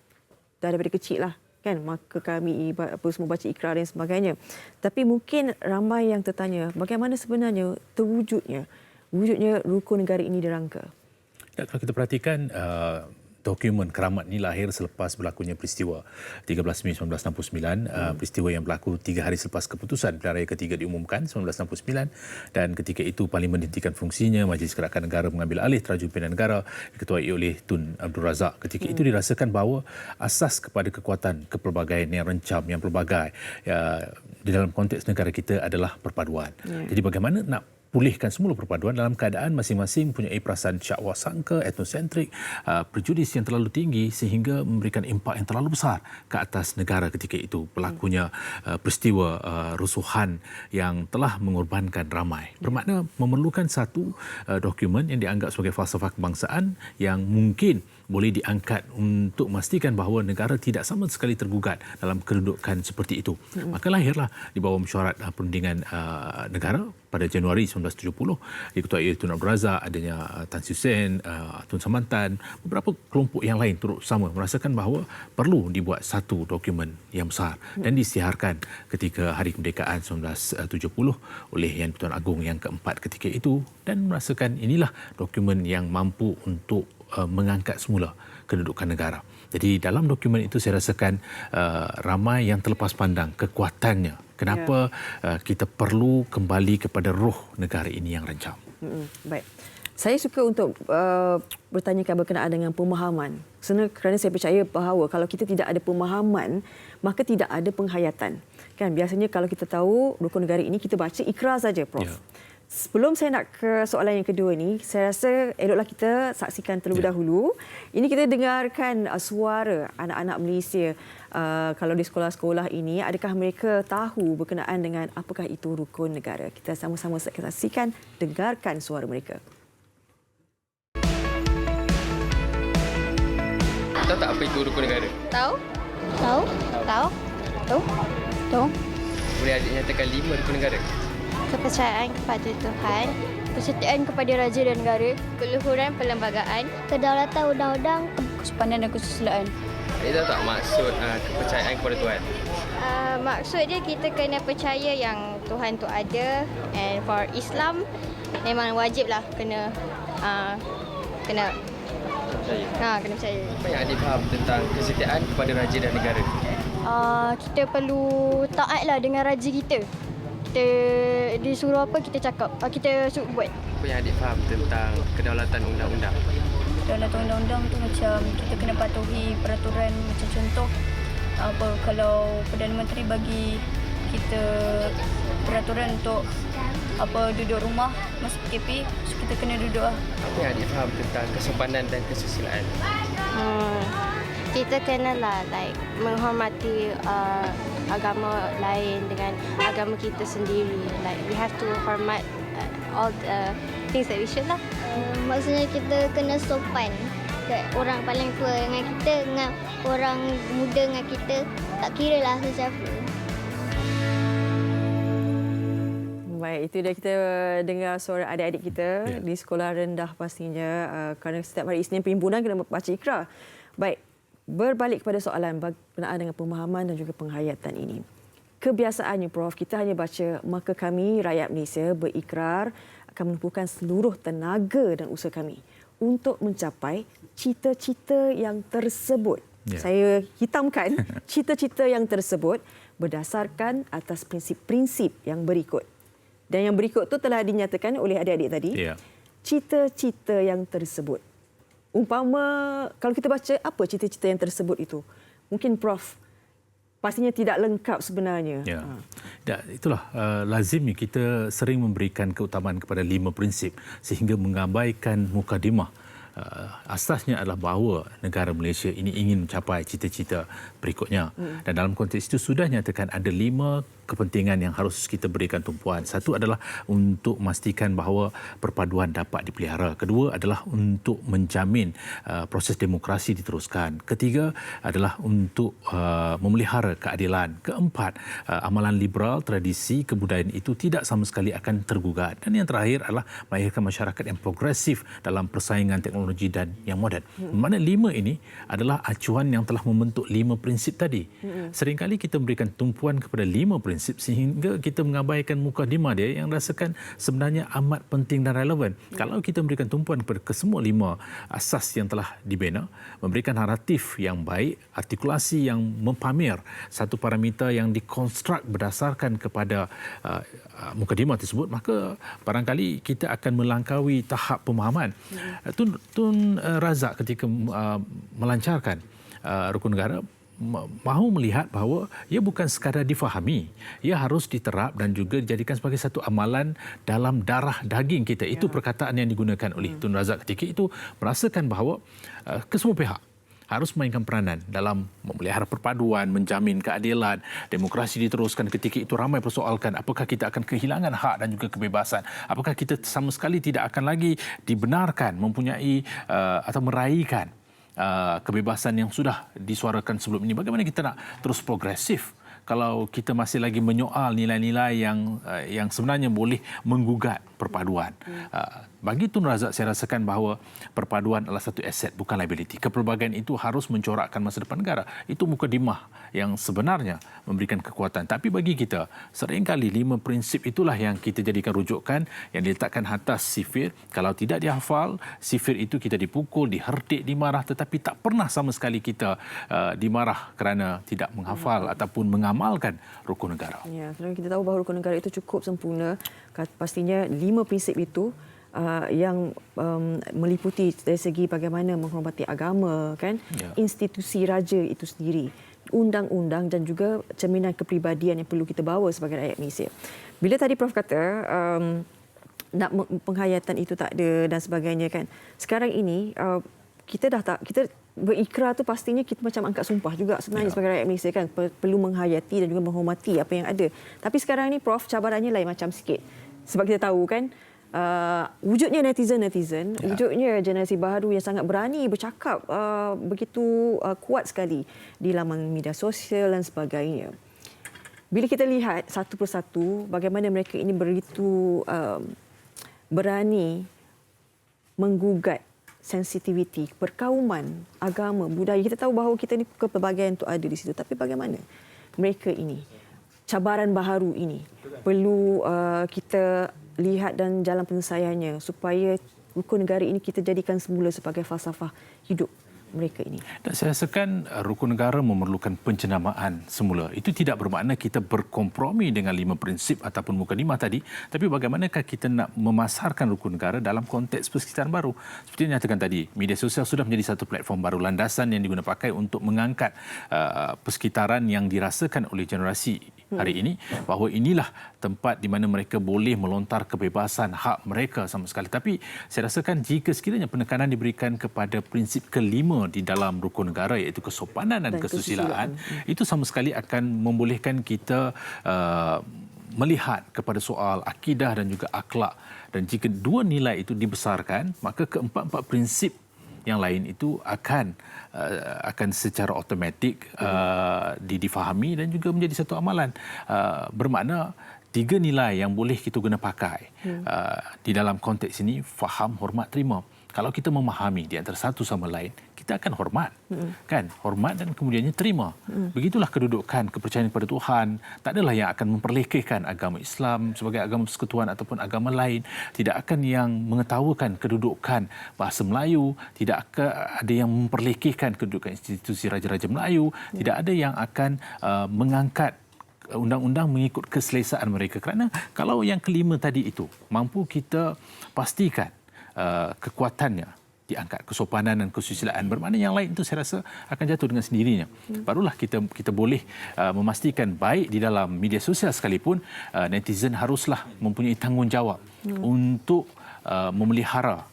daripada kecil lah kan, maka kami semua baca ikrar dan sebagainya. Tapi mungkin ramai yang tertanya bagaimana sebenarnya terwujudnya rukun negara ini dirangka. Kalau kita perhatikan dokumen keramat ini lahir selepas berlakunya peristiwa 13 Mei 1969, peristiwa yang berlaku 3 hari selepas keputusan pilihan raya ketiga diumumkan 1969, dan ketika itu Parlimen dihentikan fungsinya, Majlis Gerakan Negara mengambil alih terajun pilihan negara diketuai oleh Tun Abdul Razak. Ketika itu dirasakan bahawa asas kepada kekuatan kepelbagaian yang rencam, yang pelbagai di dalam konteks negara kita adalah perpaduan. Jadi bagaimana nak pulihkan semula perpaduan dalam keadaan masing-masing mempunyai perasaan syakwa sangka, etnosentrik, prejudis yang terlalu tinggi sehingga memberikan impak yang terlalu besar ke atas negara ketika itu. Berlakunya peristiwa rusuhan yang telah mengorbankan ramai. Bermakna memerlukan satu dokumen yang dianggap sebagai falsafah kebangsaan yang mungkin boleh diangkat untuk memastikan bahawa negara tidak sama sekali tergugat dalam kedudukan seperti itu. Maka lahirlah di bawah mesyuarat perundingan negara pada Januari 1970, diketuai oleh Tun Abdul Razak, adanya Tan Sri Sen, Tun Samantan, beberapa kelompok yang lain turut sama merasakan bahawa perlu dibuat satu dokumen yang besar dan disiarkan ketika Hari Kemerdekaan 1970 oleh Yang Pertuan Agong yang keempat ketika itu, dan merasakan inilah dokumen yang mampu untuk mengangkat semula kedudukan negara. Jadi dalam dokumen itu saya rasakan ramai yang terlepas pandang kekuatannya. Kenapa kita perlu kembali kepada roh negara ini yang rencam. Baik. Saya suka untuk bertanyakan berkenaan dengan pemahaman. Kerana saya percaya bahawa kalau kita tidak ada pemahaman, maka tidak ada penghayatan. Kan biasanya kalau kita tahu rukun negara ini, kita baca ikrar saja, Prof. Sebelum saya nak ke soalan yang kedua ni, saya rasa eloklah kita saksikan terlebih dahulu. Ini kita dengarkan suara anak-anak Malaysia. Kalau di sekolah-sekolah ini, adakah mereka tahu berkenaan dengan apakah itu rukun negara? Kita sama-sama saksikan, dengarkan suara mereka. Tahu tak apa itu rukun negara? Tahu? Tahu? Tahu? Tahu? Tahu? Boleh adik nyatakan 5 rukun negara? Kepercayaan kepada Tuhan, kesetiaan kepada raja dan negara, keluhuran perlembagaan, kedaulatan undang-undang, kesepanan dan kesusilaan. Adik tahu tak maksud kepercayaan kepada Tuhan? Maksud dia kita kena percaya yang Tuhan tu ada, and for Islam memang wajiblah kena percaya. Kena percaya. Apa yang adik faham tentang kesetiaan kepada raja dan negara? Kita perlu taatlah dengan raja kita. Kita disuruh apa kita cakap, kita suruh buat. Apa yang adik faham tentang kedaulatan undang-undang? Kedaulatan undang-undang tu macam kita kena patuhi peraturan, macam contoh kalau Perdana Menteri bagi kita peraturan untuk duduk rumah masa PKP, so kita kena duduk lah. Apa yang adik faham tentang kesopanan dan kesusilaan? Kita kenalah menghormati agama lain dengan agama kita sendiri. We have to hormat all the things that we should lah. Maksudnya kita kena sopan. Orang paling tua dengan kita, dengan orang muda dengan kita, tak kira lah sesiapa. Baik, itu dia kita dengar suara adik-adik kita di sekolah rendah pastinya. Kerana setiap hari Isnin perhimpunan kena baca ikrar. Baik, berbalik kepada soalan berkenaan dengan pemahaman dan juga penghayatan ini. Kebiasaannya, Prof, kita hanya baca, maka kami, rakyat Malaysia, berikrar akan menumpukan seluruh tenaga dan usaha kami untuk mencapai cita-cita yang tersebut. Saya hitamkan cita-cita yang tersebut berdasarkan atas prinsip-prinsip yang berikut. Dan yang berikut tu telah dinyatakan oleh adik-adik tadi. Cita-cita yang tersebut. Umpama kalau kita baca apa cita-cita yang tersebut itu? Mungkin Prof pastinya tidak lengkap sebenarnya. Ya. Itulah lazimnya kita sering memberikan keutamaan kepada 5 prinsip sehingga mengabaikan mukadimah. Asasnya adalah bahawa negara Malaysia ini ingin mencapai cita-cita berikutnya. Dan dalam konteks itu sudah nyatakan ada 5 kepentingan yang harus kita berikan tumpuan. Satu adalah untuk memastikan bahawa perpaduan dapat dipelihara. Kedua adalah untuk menjamin proses demokrasi diteruskan. Ketiga adalah untuk memelihara keadilan. Keempat, amalan liberal, tradisi, kebudayaan itu tidak sama sekali akan tergugat. Dan yang terakhir adalah melahirkan masyarakat yang progresif dalam persaingan teknologi dan yang moden. Mana 5 ini adalah acuan yang telah membentuk 5 prinsip tadi. Seringkali kita memberikan tumpuan kepada 5 prinsip sehingga kita mengabaikan mukadimah dia yang rasakan sebenarnya amat penting dan relevan. Kalau kita memberikan tumpuan kepada kesemua 5 asas yang telah dibina, memberikan naratif yang baik, artikulasi yang mempamer satu parameter yang dikonstruk berdasarkan kepada mukadimah tersebut, maka barangkali kita akan melangkaui tahap pemahaman. Tun Razak ketika melancarkan rukun negara mahu melihat bahawa ia bukan sekadar difahami, ia harus diterap dan juga dijadikan sebagai satu amalan dalam darah daging kita. Itu perkataan yang digunakan oleh Tun Razak ketika itu, merasakan bahawa kesemua pihak harus memainkan peranan dalam memelihara perpaduan, menjamin keadilan, demokrasi diteruskan. Ketika itu ramai persoalkan apakah kita akan kehilangan hak dan juga kebebasan, apakah kita sama sekali tidak akan lagi dibenarkan mempunyai atau meraihkan kebebasan yang sudah disuarakan sebelum ini. Bagaimana kita nak terus progresif kalau kita masih lagi menyoal nilai-nilai yang sebenarnya boleh menggugat perpaduan. Bagi Tun Razak, saya rasakan bahawa perpaduan adalah satu aset, bukan liability. Kepelbagaian itu harus mencorakkan masa depan negara. Itu mukadimah yang sebenarnya memberikan kekuatan. Tapi bagi kita, seringkali 5 prinsip itulah yang kita jadikan rujukan, yang diletakkan atas sifir. Kalau tidak dihafal, sifir itu kita dipukul, diherdik, dimarah, tetapi tak pernah sama sekali kita dimarah kerana tidak menghafal ataupun mengamalkan rukun negara. Ya, kerana kita tahu bahawa rukun negara itu cukup sempurna. Pastinya 5 prinsip itu yang meliputi dari segi bagaimana menghormati agama, kan, institusi raja itu sendiri, undang-undang dan juga cerminan kepribadian yang perlu kita bawa sebagai rakyat Malaysia. Bila tadi Prof kata nak penghayatan itu tak ada dan sebagainya, kan, sekarang ini kita berikrar tu pastinya kita macam angkat sumpah juga sebenarnya sebagai rakyat Malaysia, kan, perlu menghayati dan juga menghormati apa yang ada. Tapi sekarang ni Prof, cabarannya lain macam sikit. Sebab kita tahu, kan, wujudnya netizen, wujudnya generasi baru yang sangat berani bercakap begitu kuat sekali di laman media sosial dan sebagainya. Bila kita lihat satu persatu bagaimana mereka ini begitu berani menggugat sensitiviti, perkauman, agama, budaya. Kita tahu bahawa kita ni kepelbagaian itu ada di situ. Tapi bagaimana mereka ini, cabaran baharu ini perlu kita lihat dan jalan penyelesaiannya supaya rukun negara ini kita jadikan semula sebagai falsafah hidup mereka ini. Dan saya rasakan rukun negara memerlukan pencenamaan semula. Itu tidak bermakna kita berkompromi dengan 5 prinsip ataupun mukadimah tadi, tapi bagaimanakah kita nak memasarkan rukun negara dalam konteks persekitaran baru. Seperti yang nyatakan tadi, media sosial sudah menjadi satu platform baru, landasan yang digunakan pakai untuk mengangkat persekitaran yang dirasakan oleh generasi hari ini, bahawa inilah tempat di mana mereka boleh melontar kebebasan hak mereka sama sekali. Tapi saya rasakan jika sekiranya penekanan diberikan kepada prinsip kelima di dalam rukun negara, iaitu kesopanan dan kesusilaan, itu sama sekali akan membolehkan kita melihat kepada soal akidah dan juga akhlak. Dan jika 2 nilai itu dibesarkan, maka keempat-empat prinsip yang lain itu akan secara automatik difahami dan juga menjadi satu amalan. Bermakna 3 nilai yang boleh kita guna pakai di dalam konteks ini: faham, hormat, terima. kalau kita memahami di antara satu sama lain, kita akan hormat. Kan? Hormat dan kemudiannya terima. Begitulah kedudukan kepercayaan kepada Tuhan. Tak adalah yang akan memperlekehkan agama Islam sebagai agama persekutuan ataupun agama lain. Tidak akan yang mengetawakan kedudukan bahasa Melayu. Tidak akan ada yang memperlekehkan kedudukan institusi Raja-Raja Melayu. Tidak ada yang akan mengangkat undang-undang mengikut keselesaan mereka. Kerana kalau yang kelima tadi itu mampu kita pastikan kekuatannya diangkat, kesopanan dan kesusilaan, bermakna yang lain itu saya rasa akan jatuh dengan sendirinya. Barulah kita boleh memastikan baik di dalam media sosial sekalipun netizen haruslah mempunyai tanggungjawab untuk memelihara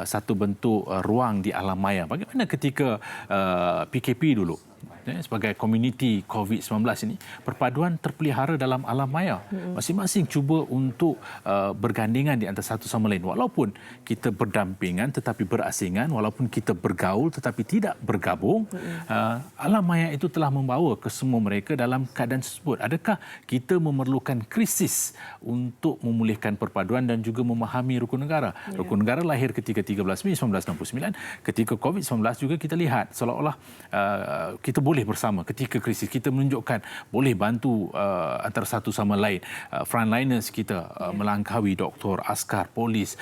satu bentuk ruang di alam maya. Bagaimana ketika PKP dulu sebagai komuniti COVID-19 ini, perpaduan terpelihara dalam alam maya. Masing-masing cuba untuk bergandingan di antara satu sama lain. Walaupun kita berdampingan tetapi berasingan, walaupun kita bergaul tetapi tidak bergabung, alam maya itu telah membawa ke semua mereka dalam keadaan tersebut. Adakah kita memerlukan krisis untuk memulihkan perpaduan dan juga memahami rukun negara? Rukun negara lahir ketika 13 Mei 1969. Ketika COVID-19 juga kita lihat seolah-olah kita boleh bersama ketika krisis. Kita menunjukkan boleh bantu antara satu sama lain. Frontliners kita melangkaui doktor, askar, polis,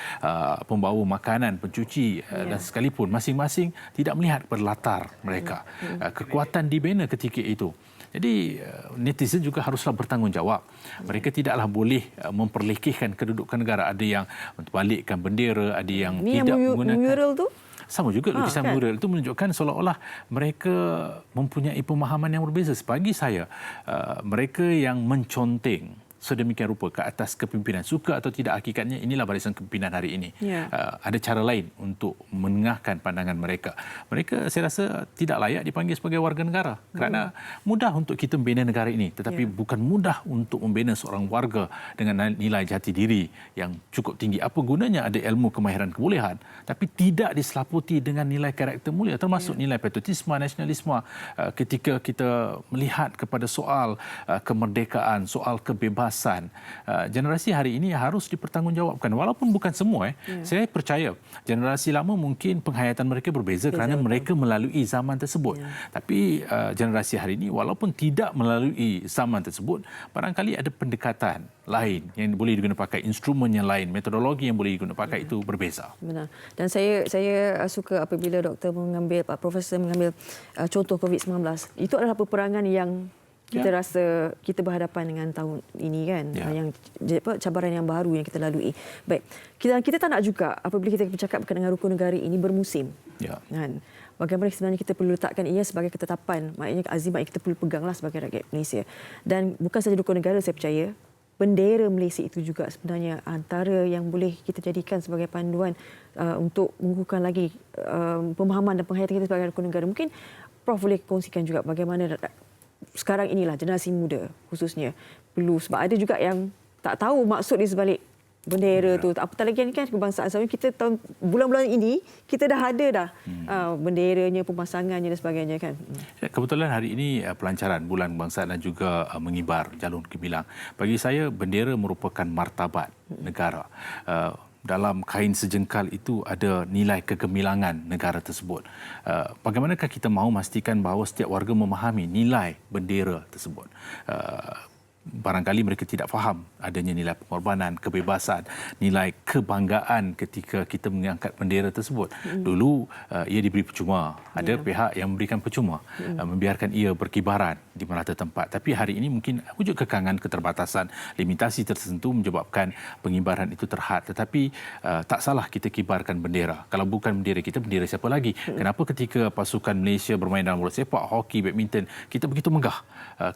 pembawa makanan, pencuci dan sekalipun masing-masing tidak melihat berlatar mereka. Kekuatan dibina ketika itu. Jadi netizen juga haruslah bertanggungjawab. Mereka tidaklah boleh memperlekehkan kedudukan negara. Ada yang balikkan bendera, ada yang tidak menggunakan mural tu sama juga lukisan mural itu menunjukkan seolah-olah mereka mempunyai pemahaman yang berbeza. Bagi saya, mereka yang menconteng sedemikian rupa ke atas kepimpinan, suka atau tidak hakikatnya inilah barisan kepimpinan hari ini. Ada cara lain untuk menengahkan pandangan mereka. Mereka saya rasa tidak layak dipanggil sebagai warga negara kerana mudah untuk kita membina negara ini, tetapi bukan mudah untuk membina seorang warga dengan nilai jati diri yang cukup tinggi. Apa gunanya ada ilmu, kemahiran, kebolehan tapi tidak diselaputi dengan nilai karakter mulia, termasuk nilai patriotisme, nasionalisme. Ketika kita melihat kepada soal kemerdekaan, soal kebebasan, generasi hari ini harus dipertanggungjawabkan. Walaupun bukan semua, saya percaya generasi lama mungkin penghayatan mereka berbeza kerana mereka melalui zaman tersebut. Tapi generasi hari ini walaupun tidak melalui zaman tersebut, barangkali ada pendekatan lain yang boleh digunakan pakai, instrumen yang lain, metodologi yang boleh digunakan pakai itu berbeza. Benar. Dan saya suka apabila Pak Profesor mengambil contoh COVID-19. Itu adalah peperangan yang kita rasa kita berhadapan dengan tahun ini kan, yang cabaran yang baru yang kita lalui. Baik, kita tak nak juga apabila kita bercakap berkaitan dengan rukun negara ini bermusim. Kan? Bagaimana sebenarnya kita perlu letakkan ia sebagai ketetapan, maknanya azimat yang kita perlu peganglah sebagai rakyat Malaysia. Dan bukan saja rukun negara, saya percaya bendera Malaysia itu juga sebenarnya antara yang boleh kita jadikan sebagai panduan untuk mengukuhkan lagi pemahaman dan penghayatan kita sebagai rukun negara. Mungkin Prof boleh kongsikan juga bagaimana sekarang inilah generasi muda khususnya perlu, sebab ada juga yang tak tahu maksud di sebalik bendera tu. Apatah lagi ni kan kebangsaan. Sebab kita tahun bulan-bulan ini kita dah ada benderanya, pemasangannya dan sebagainya kan. Kebetulan hari ini pelancaran bulan kebangsaan dan juga mengibar jalur gemilang. Bagi saya bendera merupakan martabat negara. Dalam kain sejengkal itu ada nilai kegemilangan negara tersebut. Bagaimanakah kita mahu memastikan bahawa setiap warga memahami nilai bendera tersebut? Barangkali mereka tidak faham adanya nilai pengorbanan, kebebasan, nilai kebanggaan ketika kita mengangkat bendera tersebut. Dulu ia diberi percuma. Ada pihak yang memberikan percuma, membiarkan ia berkibaran di merata tempat. Tapi hari ini mungkin wujud kekangan, keterbatasan, limitasi tertentu menyebabkan pengibaran itu terhad. Tetapi tak salah kita kibarkan bendera. Kalau bukan bendera kita, bendera siapa lagi? Kenapa ketika pasukan Malaysia bermain dalam bola sepak, hoki, badminton, kita begitu megah?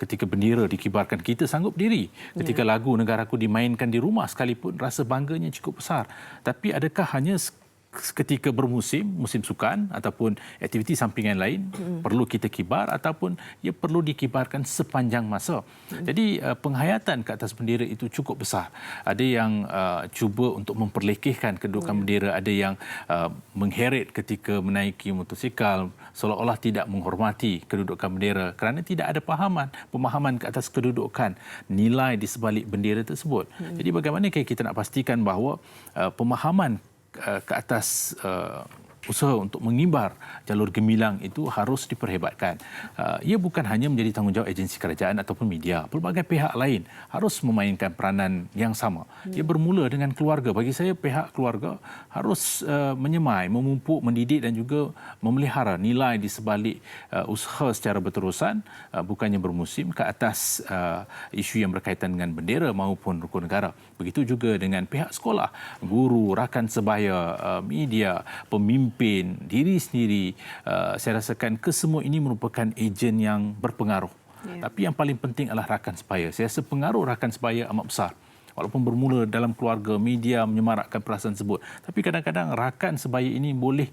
Ketika bendera dikibarkan, kita sanggup diri. Ketika lagu Negaraku dimainkan di rumah sekalipun, rasa bangganya cukup besar. Tapi adakah hanya ketika bermusim, musim sukan ataupun aktiviti sampingan lain perlu kita kibar, ataupun ia perlu dikibarkan sepanjang masa? Jadi penghayatan ke atas bendera itu cukup besar. Ada yang cuba untuk memperlekehkan kedudukan bendera, ada yang mengheret ketika menaiki motosikal seolah-olah tidak menghormati kedudukan bendera kerana tidak ada pemahaman ke atas kedudukan nilai di sebalik bendera tersebut. Jadi bagaimana kita nak pastikan bahawa pemahaman ke atas usaha untuk mengimbar jalur gemilang itu harus diperhebatkan. Ia bukan hanya menjadi tanggungjawab agensi kerajaan ataupun media. Pelbagai pihak lain harus memainkan peranan yang sama. Ia bermula dengan keluarga. Bagi saya, pihak keluarga harus menyemai, memupuk, mendidik dan juga memelihara nilai di sebalik usaha secara berterusan, bukannya bermusim, ke atas isu yang berkaitan dengan bendera maupun rukun negara. Begitu juga dengan pihak sekolah, guru, rakan sebaya, media, pemimpin, diri sendiri. Saya rasakan kesemua ini merupakan ejen yang berpengaruh. Tapi yang paling penting adalah rakan sebaya. Saya rasa pengaruh rakan sebaya amat besar. Walaupun bermula dalam keluarga, media menyemarakkan perasaan tersebut. Tapi kadang-kadang rakan sebaya ini boleh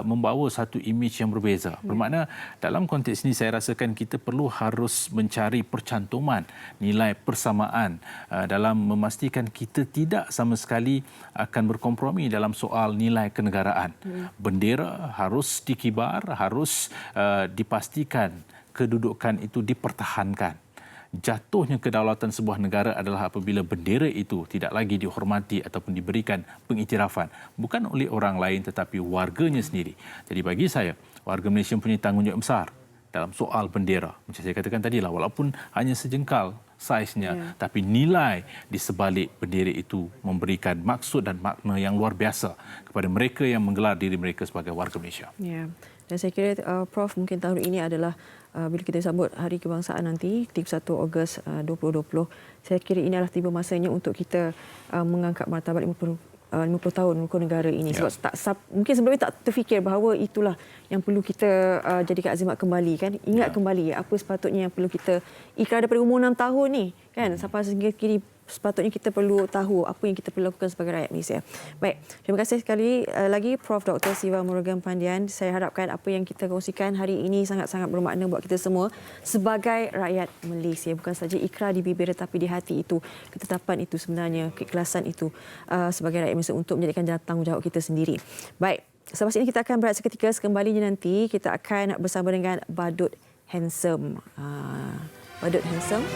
membawa satu imej yang berbeza. Bermakna dalam konteks ini saya rasakan kita perlu harus mencari percantuman nilai persamaan dalam memastikan kita tidak sama sekali akan berkompromi dalam soal nilai kenegaraan. Bendera harus dikibar, harus dipastikan kedudukan itu dipertahankan. Jatuhnya kedaulatan sebuah negara adalah apabila bendera itu tidak lagi dihormati ataupun diberikan pengiktirafan, bukan oleh orang lain tetapi warganya sendiri. Jadi bagi saya, warga Malaysia mempunyai tanggungjawab besar dalam soal bendera. Macam saya katakan tadi lah, walaupun hanya sejengkal saiznya, tapi nilai di sebalik bendera itu memberikan maksud dan makna yang luar biasa kepada mereka yang menggelar diri mereka sebagai warga Malaysia. Ya. Dan saya kira Prof, mungkin tahun ini adalah bila kita sambut Hari Kebangsaan nanti 31 Ogos 2020, saya kira ini adalah tiba masanya untuk kita mengangkat martabat 50 tahun rukun negara ini. Sebab mungkin sebelum ini tak terfikir bahawa itulah yang perlu kita jadikan azimat kembali, kan. Ingat kembali apa sepatutnya yang perlu kita ikrar daripada umur 6 tahun ni, kan, sampai sehingga kini sepatutnya kita perlu tahu apa yang kita perlu lakukan sebagai rakyat Malaysia. Baik, terima kasih sekali lagi Prof. Dr. Siva Murugan Pandian. Saya harapkan apa yang kita kongsikan hari ini sangat-sangat bermakna buat kita semua sebagai rakyat Malaysia. Bukan saja ikrar di bibir tetapi di hati itu, ketetapan itu sebenarnya, keikhlasan itu sebagai rakyat Malaysia untuk menjadikan tanggungjawab kita sendiri. Baik, selepas ini kita akan berehat seketika. Sekembalinya nanti kita akan bersama dengan Badut Handsome. Badut Handsome.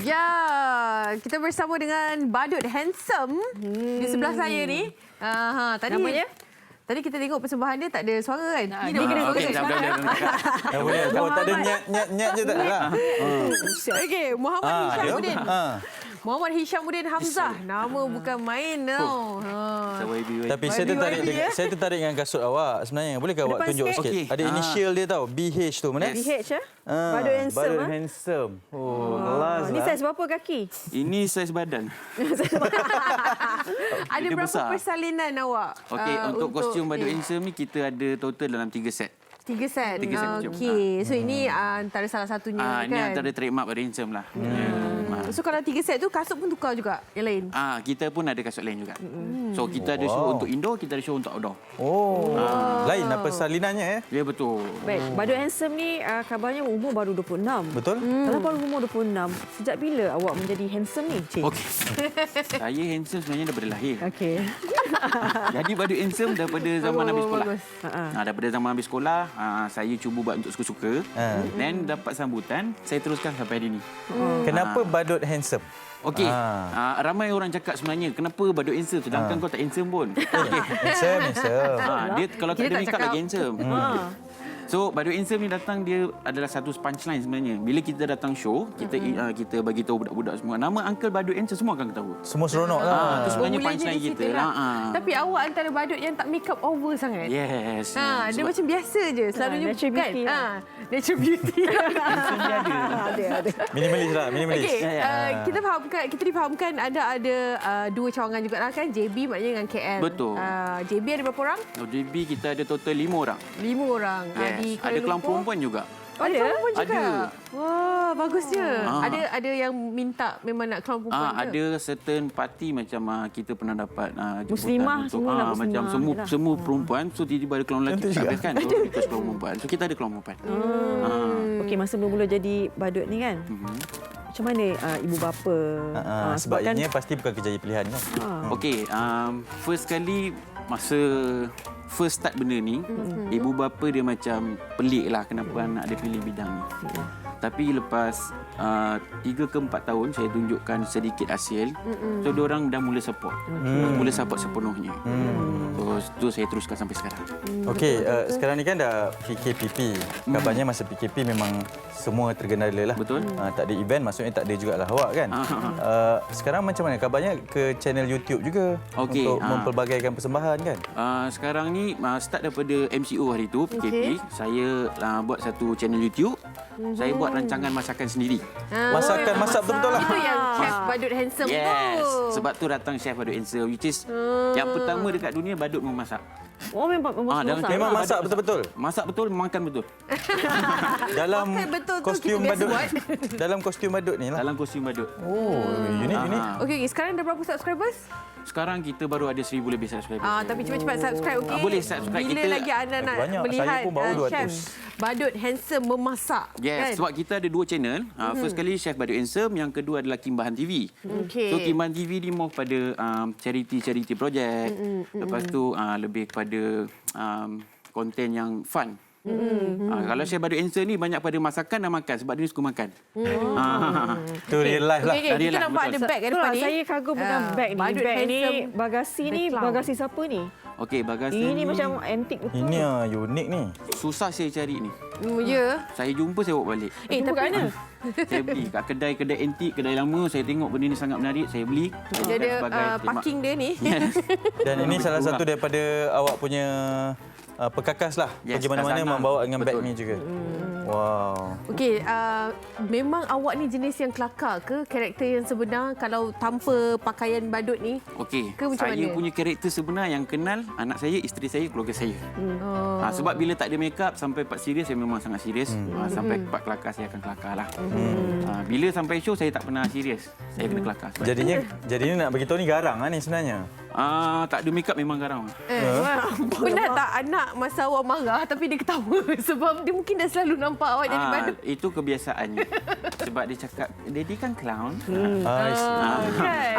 Ya, kita bersama dengan Badut Handsome di sebelah saya ni. Tadi namanya? Tadi kita tengok persembahan dia tak ada suara kan? Ini kena Okey, suara. dah boleh. Tak boleh. Kalau tak ada nyat je tak ada lah. Okey, Muhammad Hishamuddin. Ha. Muhammad Hishamuddin Hamzah. Nama bukan main tau. Tapi saya tertarik dengan kasut awak sebenarnya. Bolehkah awak Depan tunjuk sikit. sikit? Okey. Ada initial dia tau. BH tu mana? BH Badut handsome. Badut handsome. Oh, kelas Ni lah. saiz berapa kaki? Ini saiz badan. Ada Dia berapa besar. persalinan awak? Okey, untuk kostum Badut ni? Handsome ni kita ada total dalam 3 set. 3 set. 3 set macam. Okey. So ini antara salah satunya Ini kan. antara trademark Badut Handsome lah. So kalau 3 set tu kasut pun tukar juga yang lain. Kita pun ada kasut lain juga. So kita ada show untuk indoor, kita ada show untuk outdoor. Oh. Lain apa salinannya Ya betul. Baik, Badut Handsome ni kabarnya umur baru 26. Betul? Kalau baru umur 26, sejak bila awak menjadi handsome ni, Cik? Okey. Saya handsome sebenarnya daripada lahir. Okey. Jadi Badut Handsome daripada zaman habis sekolah. Bagus. Daripada zaman habis sekolah, saya cuba buat untuk suka-suka. Dan dapat sambutan, saya teruskan sampai hari ini. Kenapa Badut handsome? Okey, ramai orang cakap sebenarnya, kenapa Badut handsome sedangkan kau tak handsome pun? Okey. Handsome. Dia kalau tak Kita ada tak makeup cakap. lagi handsome. So Badut Handsome ni datang, dia adalah satu punchline sebenarnya. Bila kita datang show, kita bagi tahu budak-budak semua nama Uncle Badut Handsome, semua akan ketahui. Semua seronok lah. Itu sebenarnya Bermulanya punchline di kita. situ lah. Tapi awak antara badut yang tak make up over sangat. Yes. Dia macam biasa je. Selalunya natural kan. beauty lah. Natural beauty. Handsome dia ada. Ada. Minimalis lah, minimalis. Okey, kita difahamkan ada dua cawangan juga lah kan. JB maknanya dengan KL. Betul. JB ada berapa orang? JB kita ada total 5 orang. 5 orang. Yes. Di Kuala Ada kelompok Lumpur. perempuan juga. Ada perempuan juga. Ada. Wah, bagusnya. Ada yang minta memang nak kelompok perempuan ke? Ada certain parti macam kita pernah dapat jemputan Muslimah, untuk, semua nak macam muslimah. semua perempuan. So tiba-tiba ada kelompok lelaki tak habis kan. So kita kelompok perempuan. So kita ada kelompok perempuan. Okey, masa bermula jadi badut ni kan, macam mana ibu bapa? Sebab ianya pasti bukan kerjaya pilihan kan. Okey, first kali masa first start benda ni, ibu bapa dia macam pelik lah kenapa anak dia pilih bidang ni. Tapi lepas 3 ke 4 tahun saya tunjukkan sedikit hasil, so diorang dah mula support. Mula support sepenuhnya. So saya teruskan sampai sekarang. Okey, sekarang ni kan dah PKPP. Kabarnya masa PKP memang semua tergendala lah. Betul. Tak ada event, maksudnya tak ada jugalah awak kan. Sekarang macam mana? Kabarnya ke channel YouTube juga untuk mempelbagaikan persembahan kan? Sekarang ni start daripada MCO hari tu PKP, saya buat satu channel YouTube. Saya buat rancangan masakan sendiri. Masak betul-betul lah. Itu yang chef badut handsome tu. Yes. Sebab tu datang chef Badut Handsome, which is yang pertama dekat dunia badut memasak. Oh, memang masak. Memang masak betul-betul. Masak betul, makan betul. Dalam Makan betul tu kostum kita biasa badut. buat. Dalam kostum badut ni lah. Dalam kostum badut. Oh, unik. Okey, sekarang dah berapa subscribers? Sekarang kita baru ada 1,000 lebih subscribers. Tapi cepat-cepat subscribe, okey? Boleh subscribe. Bila Kita lagi anda nak banyak. melihat Saya pun baru 200. chef badut handsome memasak? Yes, kan? sebab kita ada 2 channel. First kali Chef Badut Handsome, yang kedua adalah Kimbahan TV. Okey. So Kimbahan TV ni more pada charity project. Lepas tu lebih kepada konten yang fun. Kalau Chef Badut Handsome ni banyak pada masakan dan makan sebab dia suka makan. Tu real life lah. Okey, Real kita lah, nampak ada betul. beg kat depan ni. Saya kagum dengan beg ni. Badut Beg ni, handsome bagasi ni, background. bagasi siapa ni? Okey, bagasi Ini ni macam antik betul. Ini unik ni. susah saya cari ni. Ya. Saya jumpa, saya bawa balik. Jumpa kat mana? Saya beli kat kedai antik, kedai lama. Saya tengok benda ni sangat menarik, saya beli. Dia ada parking dia ni. Dan ini salah satu daripada awak punya perkakas lah. Yes, Pergi mana-mana khazanah. membawa dengan beg Betul. ni juga. Wow. Okey, memang awak ni jenis yang kelakar ke karakter yang sebenar kalau tanpa pakaian badut ni? Okey, Ke macam saya mana? punya karakter sebenar yang kenal anak saya, isteri saya, keluarga saya. Sebab bila tak ada makeup sampai part serius, saya memang sangat serius. Sampai part kelakar, saya akan kelakar lah. Bila sampai show, saya tak pernah serius. Saya kena kelakar. Sebab Jadinya nak beritahu ni garang lah ni sebenarnya. tak ada makeup memang garang. Pernah tak anak masa awak marah tapi dia ketawa sebab dia mungkin dah selalu nampak awak jadi badut? Itu kebiasaannya. Sebab dia cakap, Daddy kan clown. Kan?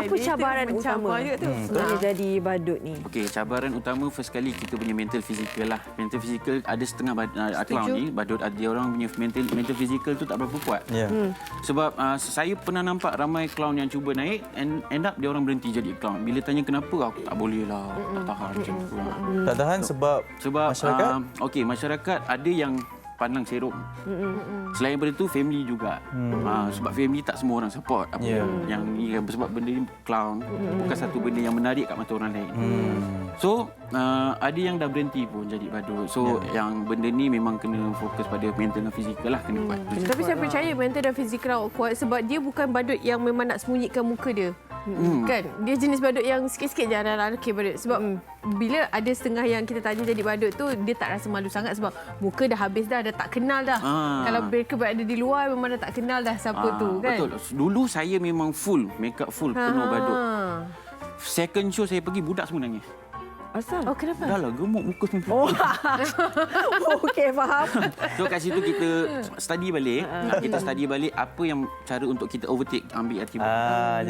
Apa Itu cabaran mencabar utama juga tu. sebenarnya jadi badut ni? Okey, cabaran utama first kali kita punya mental fizikal lah. Mental fizikal ada setengah clown ni, badut ada orang punya mental fizikal tu tak berapa kuat. Ya. Sebab saya pernah nampak ramai clown yang cuba naik and end up dia orang berhenti jadi clown. Bila tanya kenapa, aku tak boleh lah. Tak tahan macam tu lah. Tak tahan sebab masyarakat? Okey, masyarakat ada yang pandang serong. Selain daripada itu, family juga. Sebab family tak semua orang support. Yang ni kan, sebab benda ni clown. Bukan satu benda yang menarik kat mata orang lain. So, ada yang dah berhenti pun jadi badut. So, yang benda ni memang kena fokus pada mental dan fizikal lah. Kena kuat. Tapi saya percaya mental dan fizikal kuat sebab dia bukan badut yang memang nak sembunyikan muka dia. Kan? Dia jenis badut yang sikit-sikit je anak-anak okay, badut. Sebab bila ada setengah yang kita tanya jadi badut tu, dia tak rasa malu sangat sebab muka dah habis dah tak kenal dah. Kalau mereka berada di luar memang dah tak kenal dah siapa tu kan. Betul. Dulu saya memang full, make up full, penuh badut. Second show saya pergi, budak semua nangis. Asal? Oh, kenapa? Dah lah, gemuk muka semua. Okey, faham. So kat situ kita study balik. Kita study balik apa yang cara untuk kita overtake, ambil atribut.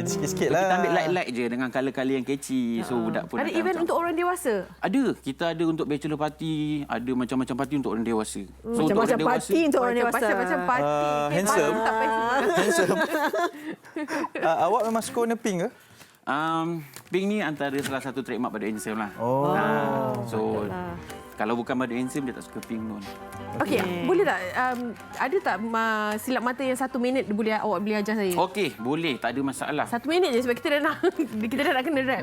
Jadi sikit-sikit lah. Kita ambil light-light je dengan colour-colour yang catchy. So budak pun ada event untuk orang dewasa? Ada. Kita ada untuk bachelor party, ada macam-macam party untuk orang dewasa. So Macam-macam party untuk orang dewasa. Macam party. Handsome. Handsome. Awak memang suka warna pink ke? Pink ni antara salah satu trademark pada Handsome lah. So kalau bukan pada Handsome, dia tak suka pink pun. Okey, boleh tak ada tak silap mata yang 1 minit awak boleh ajar saya? Okey, boleh, tak ada masalah. 1 minit je sebab kita dah nak kena rap.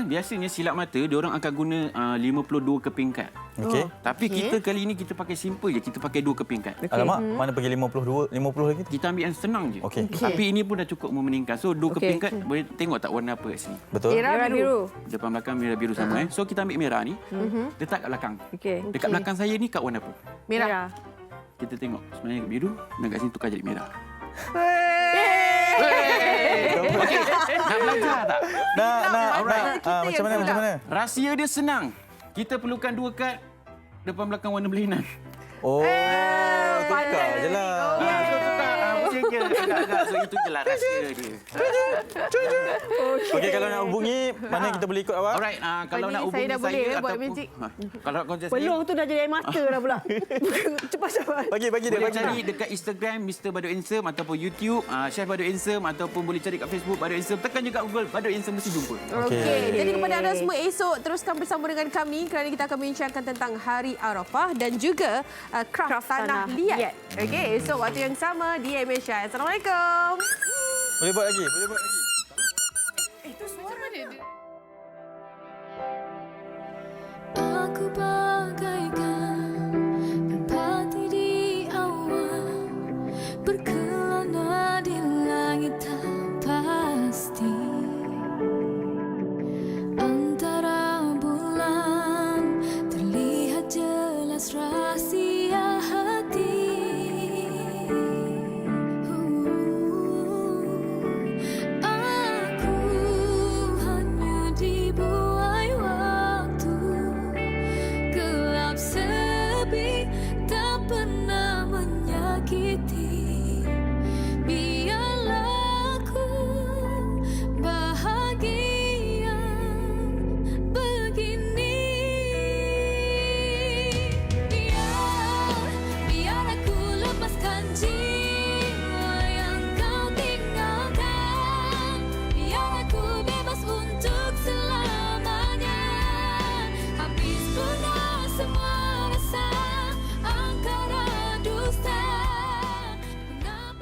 Biasanya silap mata dia orang akan guna 52 keping kad. Okey. Tapi kita kali ini kita pakai simple je, kita pakai 2 keping kad. Alamak, mana pergi 50 lagi? Kita ambil yang senang je. Okey. Tapi ini pun dah cukup memeningkan. So 2 keping kad boleh tengok tak warna apa kat sini. Betul. Merah biru. Depan belakang merah biru sama. So kita ambil merah ni, letak kat belakang. Dekat belakang saya ni kad warna apa? Merah. Kita tengok sebenarnya biru, dan kat sini tukar jadi merah. Okey, nak belajar tak? Nak. Macam mana? Rahsia dia senang. Kita perlukan 2 kad depan belakang warna berlainan. Tukar je lah. Macam je agak-agak. So itu je lah rahsia dia. Okey, kalau nak hubungi, mana kita boleh ikut awak? Alright, kalau nak hubungi saya dah boleh buat ataupun magic. Kalau konten saya Peluang tu dah jadi air mata dah pula. Cepat-cepat. Bagi dia. boleh cari dekat Instagram Mr. Badut Handsome ataupun YouTube Chef Badut Handsome ataupun boleh cari kat Facebook Badut Handsome. Tekan juga Google Badut Handsome, mesti jumpa. Okey. Jadi kepada anda semua esok teruskan bersama dengan kami kerana kita akan bincangkan tentang Hari Arafah dan juga craft tanah liat. Okey, esok waktu yang sama di Malaysia. Assalamualaikum. Boleh buat lagi. Itu suara dia.